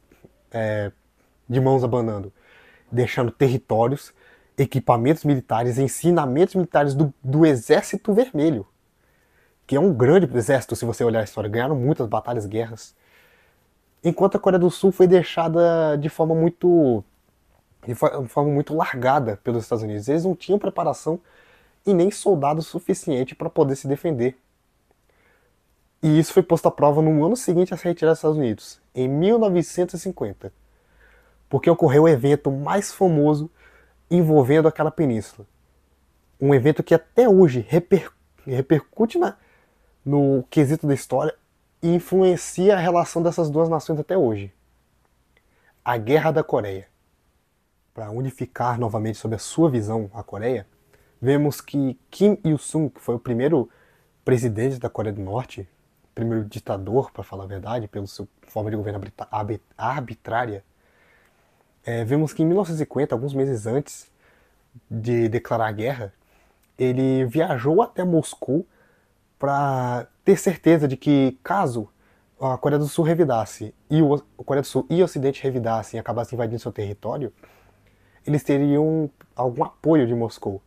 de mãos abanando, deixando territórios, equipamentos militares, ensinamentos militares do Exército Vermelho, que é um grande exército, se você olhar a história, ganharam muitas batalhas, guerras. Enquanto a Coreia do Sul foi deixada de forma muito largada pelos Estados Unidos. Eles não tinham preparação e nem soldado suficiente para poder se defender. E isso foi posto à prova no ano seguinte a se retirar dos Estados Unidos, em 1950. Porque ocorreu o evento mais famoso envolvendo aquela península. Um evento que até hoje repercute no quesito da história e influencia a relação dessas duas nações até hoje. A Guerra da Coreia. Para unificar novamente sob a sua visão a Coreia, vemos que Kim Il-sung, que foi o primeiro presidente da Coreia do Norte, primeiro ditador, para falar a verdade, pela sua forma de governo arbitrária, vemos que em 1950, alguns meses antes de declarar a guerra, ele viajou até Moscou para ter certeza de que, caso a Coreia do Sul revidasse e a Coreia do Sul e o Ocidente revidassem e acabassem invadindo seu território, eles teriam algum apoio de Moscou.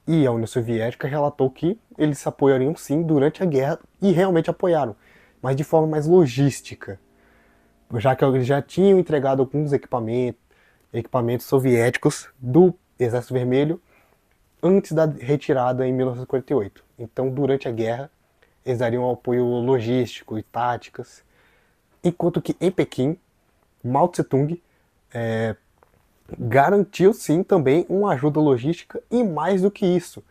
E a União Soviética relatou que eles se apoiariam sim durante a guerra, e realmente apoiaram, mas de forma mais logística, já que eles já tinham entregado alguns equipamentos, equipamentos soviéticos do Exército Vermelho antes da retirada em 1948. Então, durante a guerra, eles dariam apoio logístico e táticas, enquanto que em Pequim, Mao Tse-tung garantiu sim também uma ajuda logística e mais do que isso.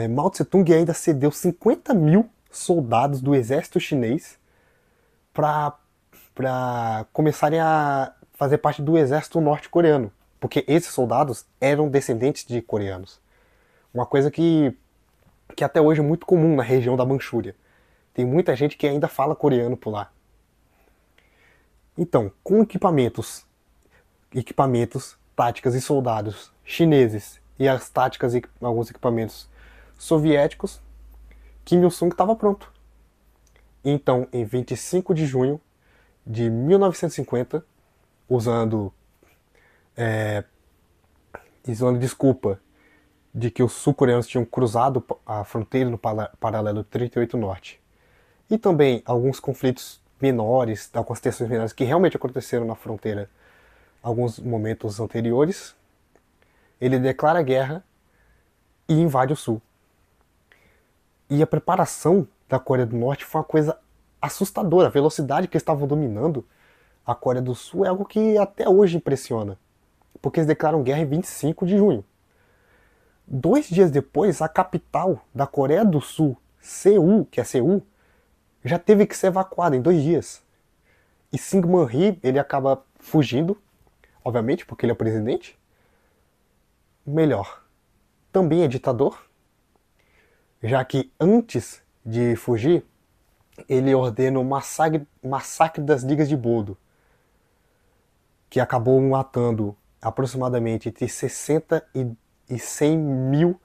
Mao Tse-tung ainda cedeu 50 mil soldados do exército chinês para começarem a fazer parte do exército norte-coreano, porque esses soldados eram descendentes de coreanos. Uma coisa que até hoje é muito comum na região da Manchúria. Tem muita gente que ainda fala coreano por lá. Então, com equipamentos, táticas e soldados chineses e as táticas e alguns equipamentos soviéticos, Kim Il-sung estava pronto. Então, em 25 de junho de 1950, usando desculpa de que os sul-coreanos tinham cruzado a fronteira no paralelo 38 Norte, e também alguns conflitos menores, algumas tensões menores que realmente aconteceram na fronteira alguns momentos anteriores, ele declara guerra e invade o Sul. E a preparação da Coreia do Norte foi uma coisa assustadora. A velocidade que eles estavam dominando a Coreia do Sul é algo que até hoje impressiona, porque eles declaram guerra em 25 de junho. 2 dias depois, a capital da Coreia do Sul, Seul, que é Seul, já teve que ser evacuada em 2 dias. E Syngman-rhee, ele acaba fugindo, obviamente, porque ele é o presidente. Melhor, também é ditador, já que antes de fugir, ele ordena o massacre das ligas de Bodo, que acabou matando aproximadamente entre 60 e 100 mil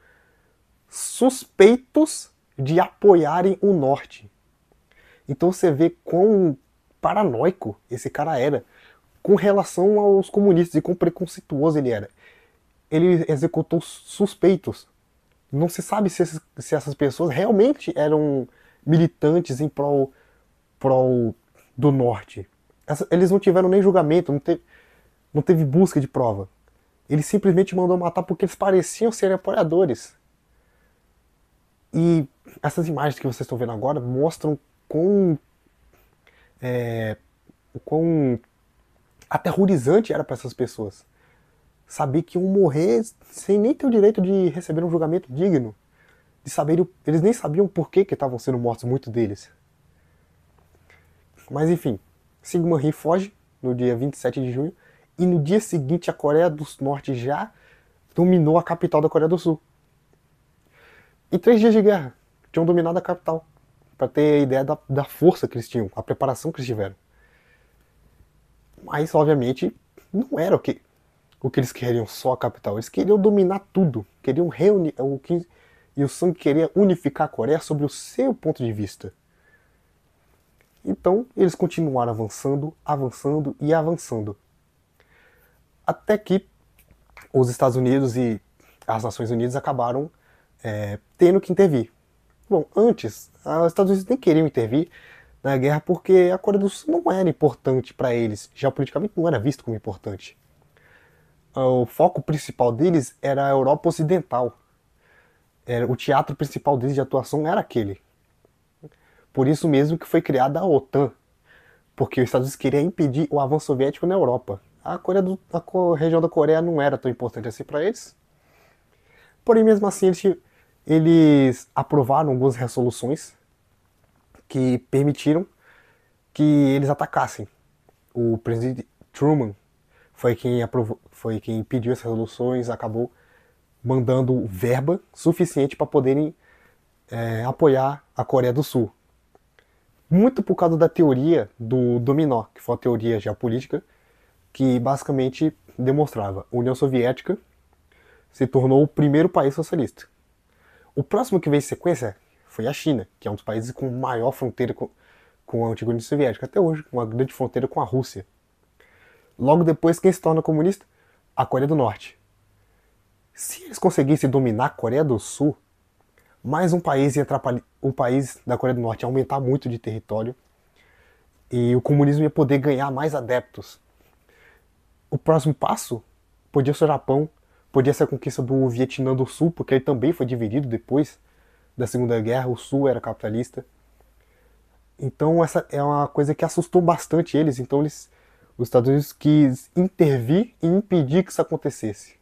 suspeitos de apoiarem o norte. Então você vê quão paranoico esse cara era com relação aos comunistas e quão preconceituoso ele era. Ele executou suspeitos. Não se sabe se essas pessoas realmente eram militantes em prol do norte. Eles não tiveram nem julgamento, não teve busca de prova. Ele simplesmente mandou matar porque eles pareciam ser apoiadores. E essas imagens que vocês estão vendo agora mostram quão aterrorizante era para essas pessoas. Saber que iam morrer sem nem ter o direito de receber um julgamento digno. De saber, eles nem sabiam por que estavam sendo mortos, muitos deles. Mas enfim, Syngman-rhee foge no dia 27 de junho e no dia seguinte a Coreia do Norte já dominou a capital da Coreia do Sul. Em 3 dias de guerra, tinham dominado a capital. Para ter ideia da força que eles tinham, a preparação que eles tiveram. Mas, obviamente, não era o que eles queriam só a capital. Eles queriam dominar tudo. Queriam reunir. E o Sung queria unificar a Coreia sobre o seu ponto de vista. Então, eles continuaram avançando, avançando e avançando. Até que os Estados Unidos e as Nações Unidas acabaram tendo que intervir. Bom, antes, os Estados Unidos nem queriam intervir na guerra porque a Coreia do Sul não era importante para eles. Geopoliticamente não era visto como importante. O foco principal deles era a Europa Ocidental. O teatro principal deles de atuação era aquele. Por isso mesmo que foi criada a OTAN. Porque os Estados Unidos queriam impedir o avanço soviético na Europa. A região da Coreia não era tão importante assim para eles. Porém, mesmo assim, eles aprovaram algumas resoluções que permitiram que eles atacassem. O presidente Truman foi quem pediu essas resoluções, acabou mandando verba suficiente para poderem apoiar a Coreia do Sul. Muito por causa da teoria do dominó, que foi uma teoria geopolítica que basicamente demonstrava a União Soviética se tornou o primeiro país socialista. O próximo que veio em sequência foi a China, que é um dos países com maior fronteira com a antiga União Soviética, até hoje, com uma grande fronteira com a Rússia. Logo depois, quem se torna comunista? A Coreia do Norte. Se eles conseguissem dominar a Coreia do Sul, mais um país ia atrapalhar. O país da Coreia do Norte ia aumentar muito de território e o comunismo ia poder ganhar mais adeptos. O próximo passo podia ser o Japão, podia ser a conquista do Vietnã do Sul, porque ele também foi dividido depois da Segunda Guerra, o Sul era capitalista. Então essa é uma coisa que assustou bastante eles, então os Estados Unidos quis intervir e impedir que isso acontecesse.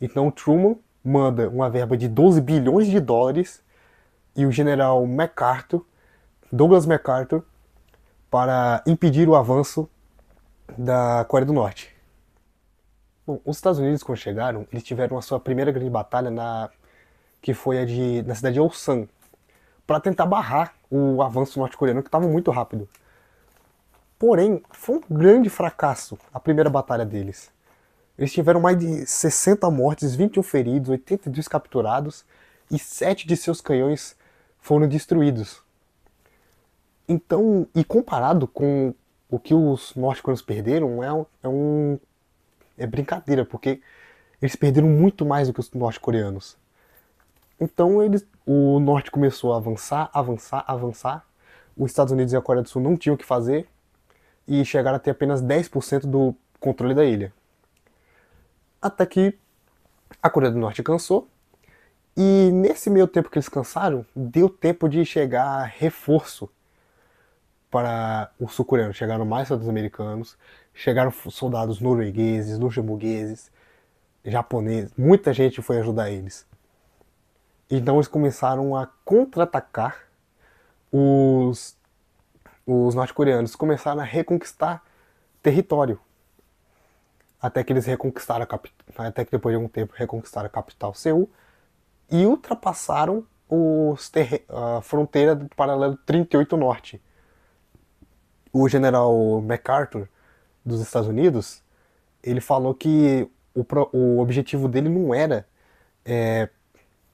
Então o Truman manda uma verba de 12 bilhões de dólares e o general MacArthur, Douglas MacArthur, para impedir o avanço da Coreia do Norte. Bom, os Estados Unidos, quando chegaram, eles tiveram a sua primeira grande batalha que foi na cidade de Ulsan, para tentar barrar o avanço norte-coreano, que estava muito rápido. Porém, foi um grande fracasso a primeira batalha deles. Eles tiveram mais de 60 mortes, 21 feridos, 82 capturados e 7 de seus canhões foram destruídos. Então, e comparado com o que os norte-coreanos perderam, é brincadeira, porque eles perderam muito mais do que os norte-coreanos. Então o norte começou a avançar, avançar, avançar. Os Estados Unidos e a Coreia do Sul não tinham o que fazer e chegaram a ter apenas 10% do controle da ilha. Até que a Coreia do Norte cansou e nesse meio tempo que eles cansaram, deu tempo de chegar reforço para os sul-coreanos. Chegaram mais soldados americanos, chegaram soldados noruegueses, luxemburgueses, japoneses, muita gente foi ajudar eles. Então eles começaram a contra-atacar os, os norte-coreanos, começaram a reconquistar território. Até que eles reconquistaram até que depois de algum tempo reconquistaram a capital Seul e ultrapassaram a fronteira do paralelo 38 Norte. O general MacArthur dos Estados Unidos, ele falou que o objetivo dele não era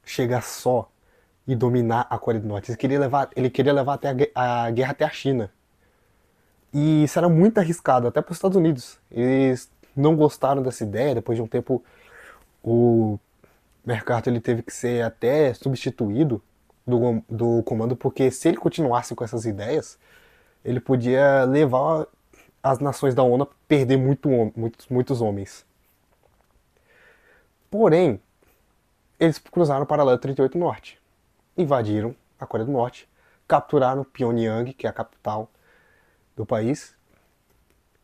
chegar só e dominar a Coreia do Norte. Ele queria levar até a guerra até a China. E isso era muito arriscado, até para os Estados Unidos. Eles não gostaram dessa ideia. Depois de um tempo, o MacArthur ele teve que ser até substituído do comando, porque se ele continuasse com essas ideias, ele podia levar as nações da ONU a perder muitos homens. Porém, eles cruzaram o paralelo 38 Norte, invadiram a Coreia do Norte, capturaram Pyongyang, que é a capital do país.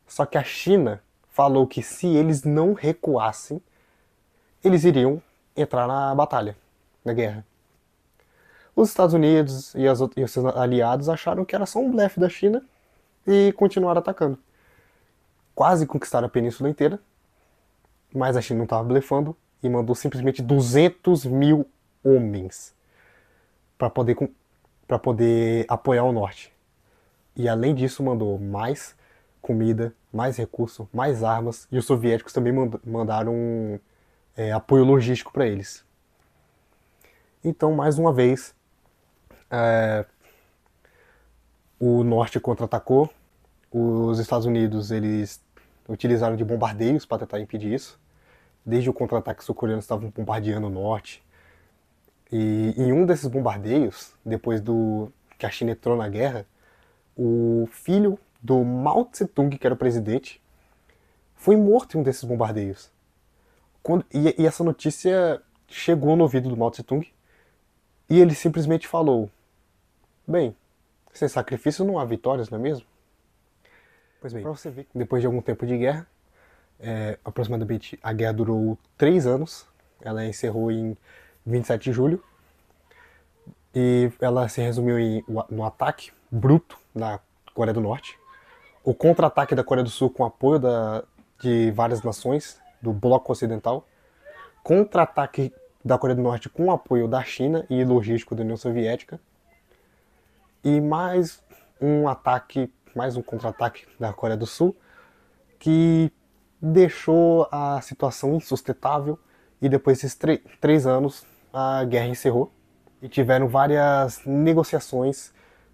Só que a China falou que se eles não recuassem, eles iriam entrar na batalha, na guerra. Os Estados Unidos e os seus aliados acharam que era só um blefe da China e continuaram atacando. Quase conquistaram a península inteira, mas a China não estava blefando e mandou simplesmente 200 mil homens para poder apoiar o norte. E além disso mandou mais comida, mais recurso, mais armas, e os soviéticos também mandaram apoio logístico para eles. Então, mais uma vez, o norte contra-atacou, os Estados Unidos eles utilizaram de bombardeios para tentar impedir isso. Desde o contra-ataque, os sul-coreanos estavam bombardeando o norte. E em um desses bombardeios, depois que a China entrou na guerra, o filho do Mao Tse-tung, que era o presidente, foi morto em um desses bombardeios. E essa notícia chegou no ouvido do Mao Tse-tung e ele simplesmente falou: bem, sem sacrifício não há vitórias, não é mesmo? Pois bem, para você ver, depois de algum tempo de guerra, aproximadamente a guerra durou 3 anos, ela encerrou em 27 de julho, e ela se resumiu no ataque bruto da Coreia do Norte, o contra-ataque da Coreia do Sul com apoio de várias nações do bloco ocidental, contra-ataque da Coreia do Norte com apoio da China e logístico da União Soviética, e mais um contra-ataque da Coreia do Sul, que deixou a situação insustentável, e depois desses 3 anos a guerra encerrou e tiveram várias negociações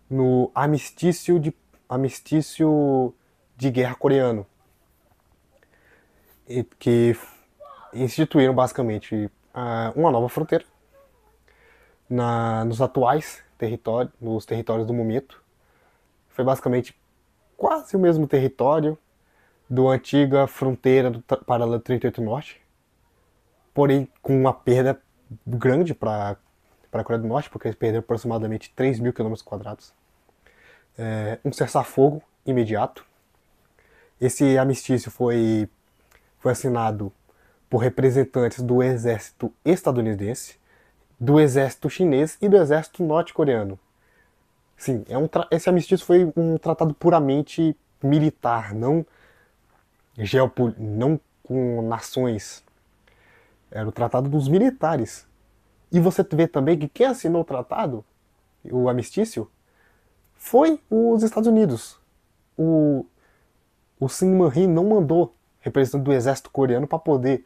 no armistício de guerra coreano, que instituíram basicamente uma nova fronteira nos atuais nos territórios do momento. Foi basicamente quase o mesmo território, do antiga fronteira do paralelo 38 Norte, porém com uma perda grande para a Coreia do Norte, porque eles perderam aproximadamente 3 mil quilômetros quadrados. Um cessar-fogo imediato. Esse armistício foi assinado por representantes do exército estadunidense, do exército chinês e do exército norte-coreano. Sim, esse armistício foi um tratado puramente militar, não com nações. Era o tratado dos militares. E você vê também que quem assinou o tratado, o armistício, foi os Estados Unidos. O, o Syngman-rhee não mandou representante do exército coreano para poder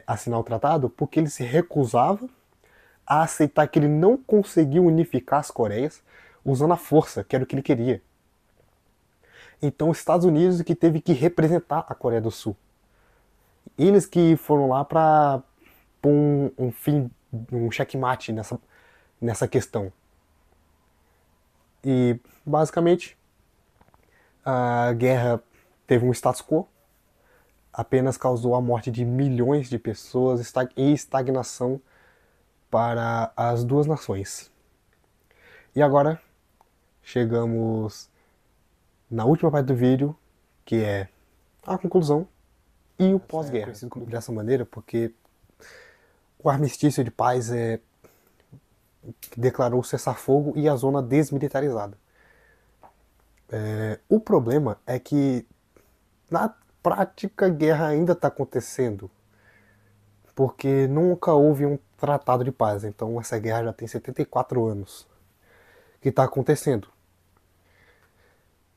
assinar o tratado, porque ele se recusava a aceitar que ele não conseguiu unificar as Coreias usando a força, que era o que ele queria. Então os Estados Unidos que teve que representar a Coreia do Sul. Eles que foram lá para pôr um checkmate nessa questão. E basicamente a guerra teve um status quo, apenas causou a morte de milhões de pessoas e estagnação para as duas nações. E agora chegamos na última parte do vídeo, que é a conclusão e o pós-guerra. Conhecido dessa maneira porque o armistício de paz declarou cessar-fogo e a zona desmilitarizada. O problema é que na prática a guerra ainda está acontecendo, porque nunca houve um tratado de paz. Então essa guerra já tem 74 anos que está acontecendo.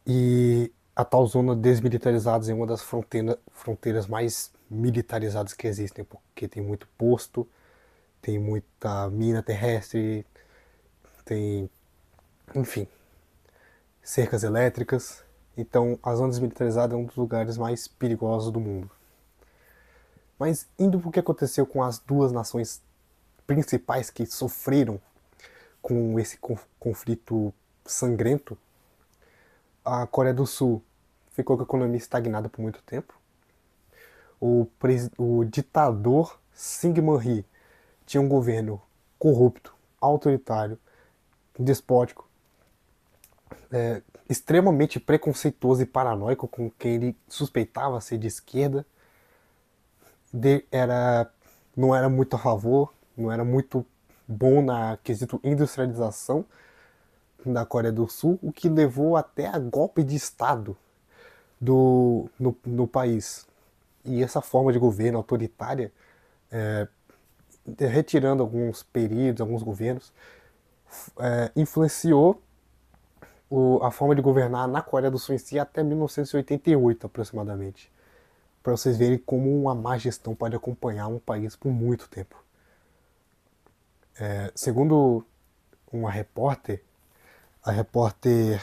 E a tal zona desmilitarizada é uma das fronteiras mais militarizadas que existem, porque tem muito posto, tem muita mina terrestre, tem, enfim, cercas elétricas. Então a zona desmilitarizada é um dos lugares mais perigosos do mundo. Mas indo para o que aconteceu com as duas nações principais que sofreram com esse conflito sangrento, a Coreia do Sul ficou com a economia estagnada por muito tempo. O ditador Syngman-rhee tinha um governo corrupto, autoritário, despótico, extremamente preconceituoso e paranoico com quem ele suspeitava ser de esquerda. Não era muito a favor, não era muito bom na quesito industrialização da Coreia do Sul, o que levou até a golpe de Estado no país. E essa forma de governo autoritária, retirando alguns períodos, alguns governos, influenciou a forma de governar na Coreia do Sul em si até 1988 aproximadamente. Para vocês verem como uma má gestão pode acompanhar um país por muito tempo. Segundo uma repórter, a repórter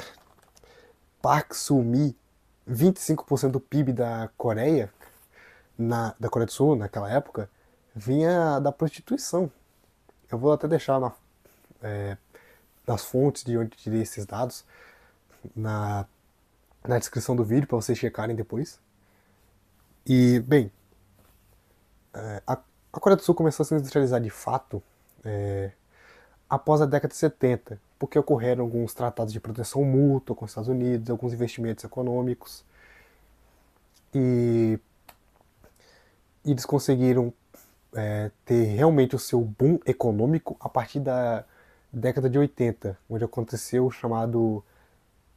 Park Soo-mi, 25% do PIB da Coreia, da Coreia do Sul naquela época, vinha da prostituição. Eu vou até deixar nas fontes de onde tirei esses dados na descrição do vídeo para vocês checarem depois. E, bem, a Coreia do Sul começou a se industrializar de fato após a década de 70, porque ocorreram alguns tratados de proteção mútua com os Estados Unidos, alguns investimentos econômicos, e eles conseguiram ter realmente o seu boom econômico a partir da década de 80, onde aconteceu o chamado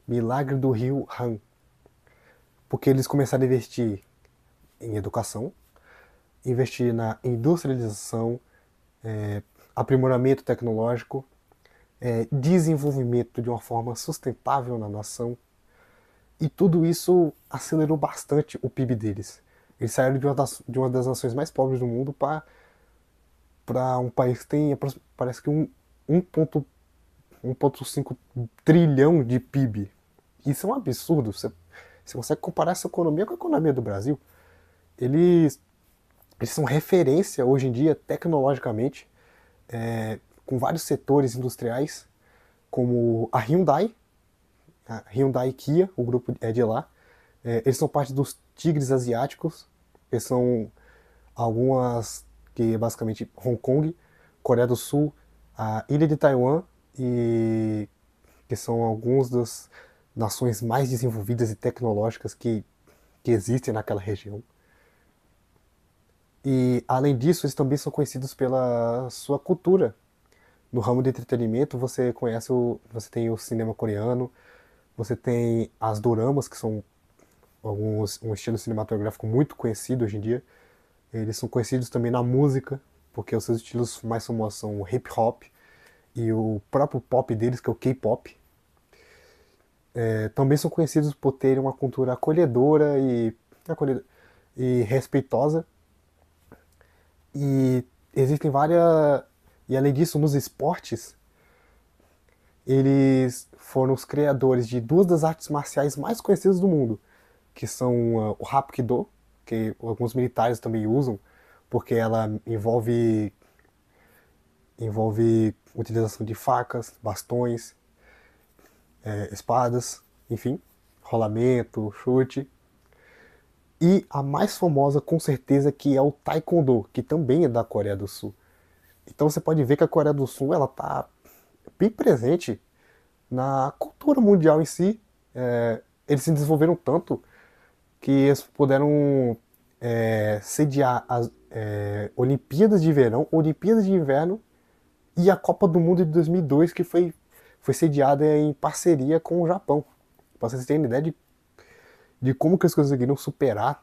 Milagre do Rio Han, porque eles começaram a investir em educação, investir na industrialização, aprimoramento tecnológico, desenvolvimento de uma forma sustentável na nação, e tudo isso acelerou bastante o PIB deles. Eles saíram de uma das nações mais pobres do mundo para um país que tem, parece que 1,5 trilhão de PIB. Isso é um absurdo. Você consegue comparar essa economia com a economia do Brasil. Eles são referência hoje em dia tecnologicamente, com vários setores industriais, como a Hyundai e Kia, o grupo é de lá, Eles são parte dos tigres asiáticos. Eles são algumas que basicamente Hong Kong, Coreia do Sul, a Ilha de Taiwan e que são algumas das nações mais desenvolvidas e tecnológicas que existem naquela região. E além disso, eles também são conhecidos pela sua cultura. No ramo de entretenimento, você tem o cinema coreano, você tem as doramas, que são um estilo cinematográfico muito conhecido hoje em dia. Eles são conhecidos também na música, porque os seus estilos mais famosos são o hip hop e o próprio pop deles, que é o K-pop. Também são conhecidos por terem uma cultura e respeitosa. E existem várias. E além disso, nos esportes, eles foram os criadores de duas das artes marciais mais conhecidas do mundo, que são o Hapkido, que alguns militares também usam, porque ela envolve utilização de facas, bastões, espadas, enfim, rolamento, chute. E a mais famosa, com certeza, que é o Taekwondo, que também é da Coreia do Sul. Então você pode ver que a Coreia do Sul ela está bem presente na cultura mundial em si. Eles se desenvolveram tanto que eles puderam sediar as Olimpíadas de Verão, Olimpíadas de Inverno e a Copa do Mundo de 2002, que foi sediada em parceria com o Japão. Para vocês terem ideia de como que eles conseguiram superar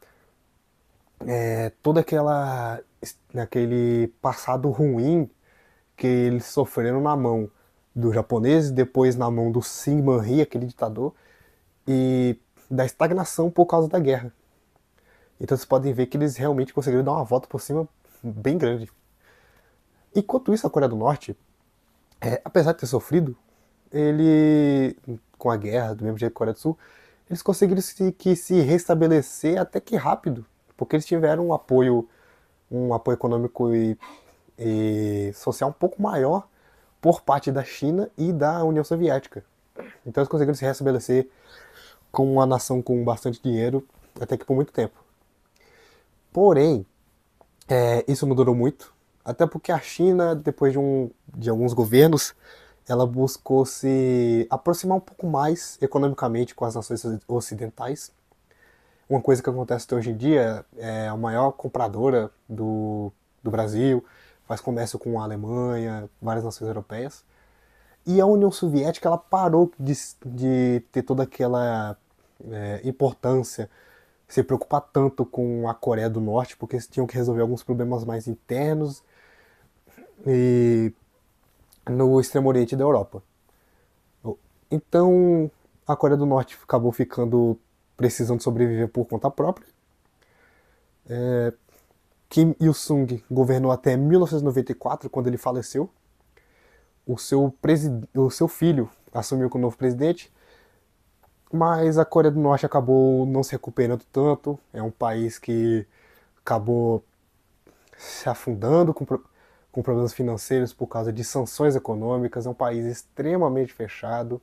todo aquele passado ruim que eles sofreram na mão dos japoneses, depois na mão do Syngman Rhee, aquele ditador, e da estagnação por causa da guerra. Então vocês podem ver que eles realmente conseguiram dar uma volta por cima bem grande. Enquanto isso, a Coreia do Norte, apesar de ter sofrido, com a guerra, do mesmo jeito que a Coreia do Sul, eles conseguiram se restabelecer até que rápido, porque eles tiveram um apoio econômico e social um pouco maior por parte da China e da União Soviética. Então eles conseguiram se restabelecer como uma nação com bastante dinheiro até que por muito tempo. Porém, isso não durou muito, até porque a China, depois de alguns governos, ela buscou se aproximar um pouco mais economicamente com as nações ocidentais. Uma coisa que acontece até hoje em dia é a maior compradora do Brasil, faz comércio com a Alemanha, várias nações europeias. E a União Soviética ela parou de ter toda aquela importância, se preocupar tanto com a Coreia do Norte, porque eles tinham que resolver alguns problemas mais internos e no Extremo Oriente da Europa. Então a Coreia do Norte acabou ficando precisando sobreviver por conta própria. Kim Il-sung governou até 1994, quando ele faleceu. O seu filho assumiu como novo presidente, mas a Coreia do Norte acabou não se recuperando tanto. É um país que acabou se afundando com problemas financeiros por causa de sanções econômicas. É um país extremamente fechado,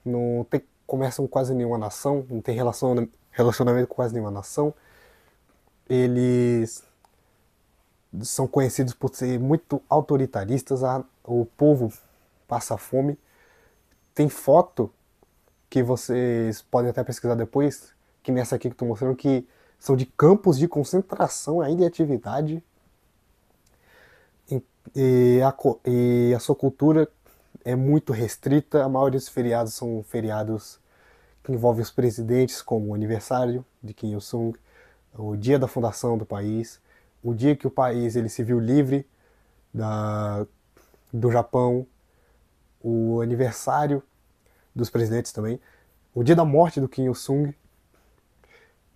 não tem comércio com quase nenhuma nação, não tem relacionamento com quase nenhuma nação. Eles são conhecidos por ser muito autoritaristas, o povo passa fome. Tem foto que vocês podem até pesquisar depois, que nessa aqui que estou mostrando, que são de campos de concentração ainda em atividade. E a sua cultura é muito restrita. A maioria dos feriados são feriados que envolvem os presidentes, como o aniversário de Kim Il-sung, o dia da fundação do país, o dia que o país ele se viu livre do Japão, o aniversário dos presidentes também, o dia da morte do Kim Il-sung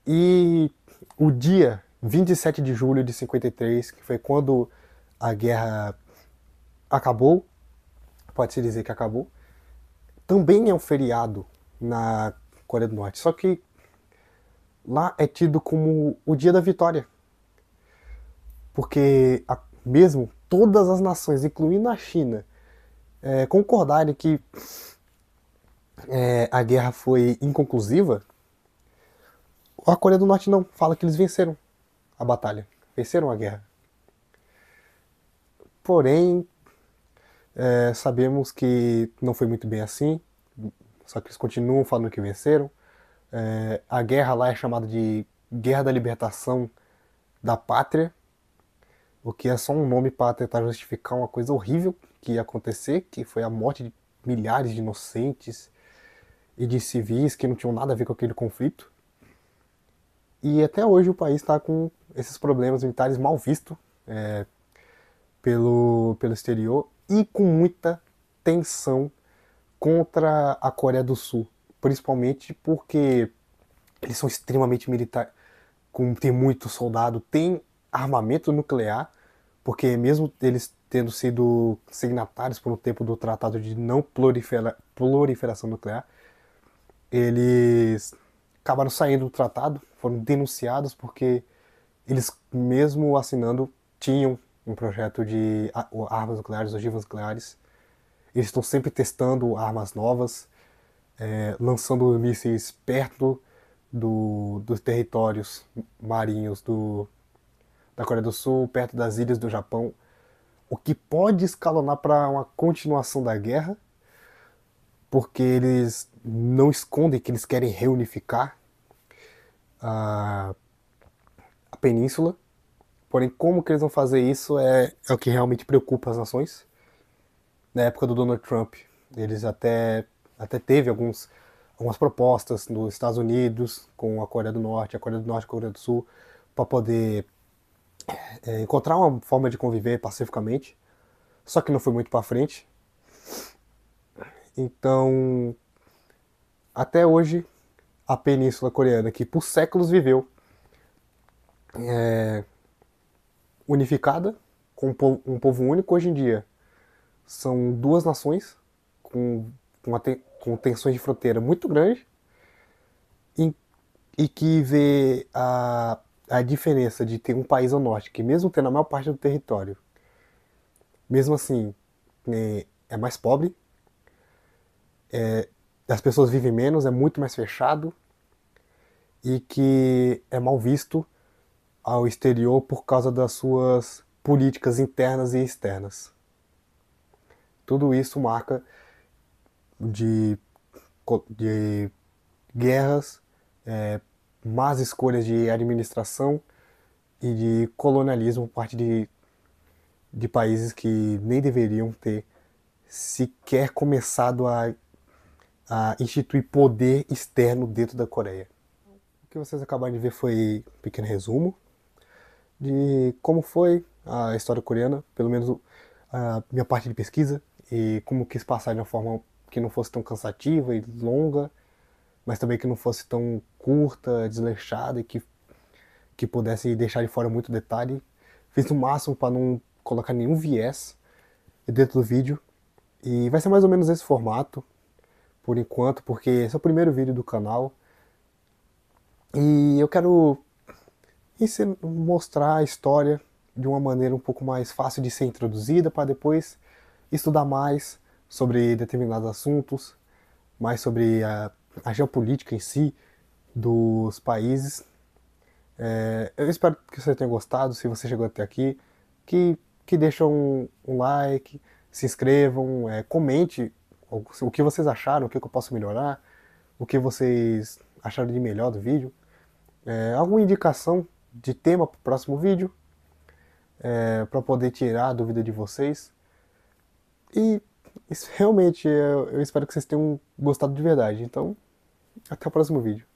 e o dia 27 de julho de 53, que foi quando a guerra acabou, pode-se dizer que acabou, também é um feriado na Coreia do Norte, só que lá é tido como o dia da vitória, porque mesmo todas as nações, incluindo a China, concordarem que a guerra foi inconclusiva, A Coreia do Norte não, fala que eles venceram a batalha, venceram a guerra. Porém, sabemos que não foi muito bem assim, só que eles continuam falando que venceram. A guerra lá é chamada de Guerra da Libertação da Pátria, o que é só um nome para tentar justificar uma coisa horrível que ia acontecer, que foi a morte de milhares de inocentes e de civis que não tinham nada a ver com aquele conflito. E até hoje o país está com esses problemas militares mal vistos pelo exterior e com muita tensão contra a Coreia do Sul, principalmente porque eles são extremamente militares, tem muito soldado, tem armamento nuclear, porque mesmo eles tendo sido signatários por um tempo do Tratado de Não Proliferação Nuclear, eles acabaram saindo do tratado, foram denunciados porque eles, mesmo assinando, tinham um projeto de armas nucleares, ogivas nucleares. Eles estão sempre testando armas novas, lançando mísseis perto dos territórios marinhos da Coreia do Sul, perto das ilhas do Japão, o que pode escalonar para uma continuação da guerra, porque eles não escondem que eles querem reunificar a, a península. Porém, como que eles vão fazer isso é o que realmente preocupa as nações. Na época do Donald Trump, eles até teve algumas propostas nos Estados Unidos com a Coreia do Norte e a Coreia do Sul para poder encontrar uma forma de conviver pacificamente, só que não foi muito para frente. Então, até hoje, a Península Coreana, que por séculos viveu unificada, com um povo único, hoje em dia são duas nações com tensões de fronteira muito grandes e, e que vê a diferença de ter um país ao norte, que mesmo tendo a maior parte do território, mesmo assim, é mais pobre, as pessoas vivem menos, é muito mais fechado e que é mal visto ao exterior por causa das suas políticas internas e externas. Tudo isso marca de, de guerras, más escolhas de administração e de colonialismo por parte de países que nem deveriam ter sequer começado a instituir poder externo dentro da Coreia. O que vocês acabaram de ver foi um pequeno resumo de como foi a história coreana, pelo menos a minha parte de pesquisa, e como quis passar de uma forma que não fosse tão cansativa e longa, mas também que não fosse tão curta, desleixada e que pudesse deixar de fora muito detalhe. Fiz o máximo para não colocar nenhum viés dentro do vídeo. E vai ser mais ou menos esse formato, por enquanto, porque esse é o primeiro vídeo do canal. E eu quero mostrar a história de uma maneira um pouco mais fácil de ser introduzida, para depois estudar mais sobre determinados assuntos, mais sobre a geopolítica em si dos países. Eu espero que você tenha gostado, se você chegou até aqui, que deixem um like, se inscrevam, comente o que vocês acharam, o que eu posso melhorar, o que vocês acharam de melhor do vídeo, alguma indicação de tema para o próximo vídeo, para poder tirar a dúvida de vocês. E realmente eu espero que vocês tenham gostado de verdade. Então, até o próximo vídeo.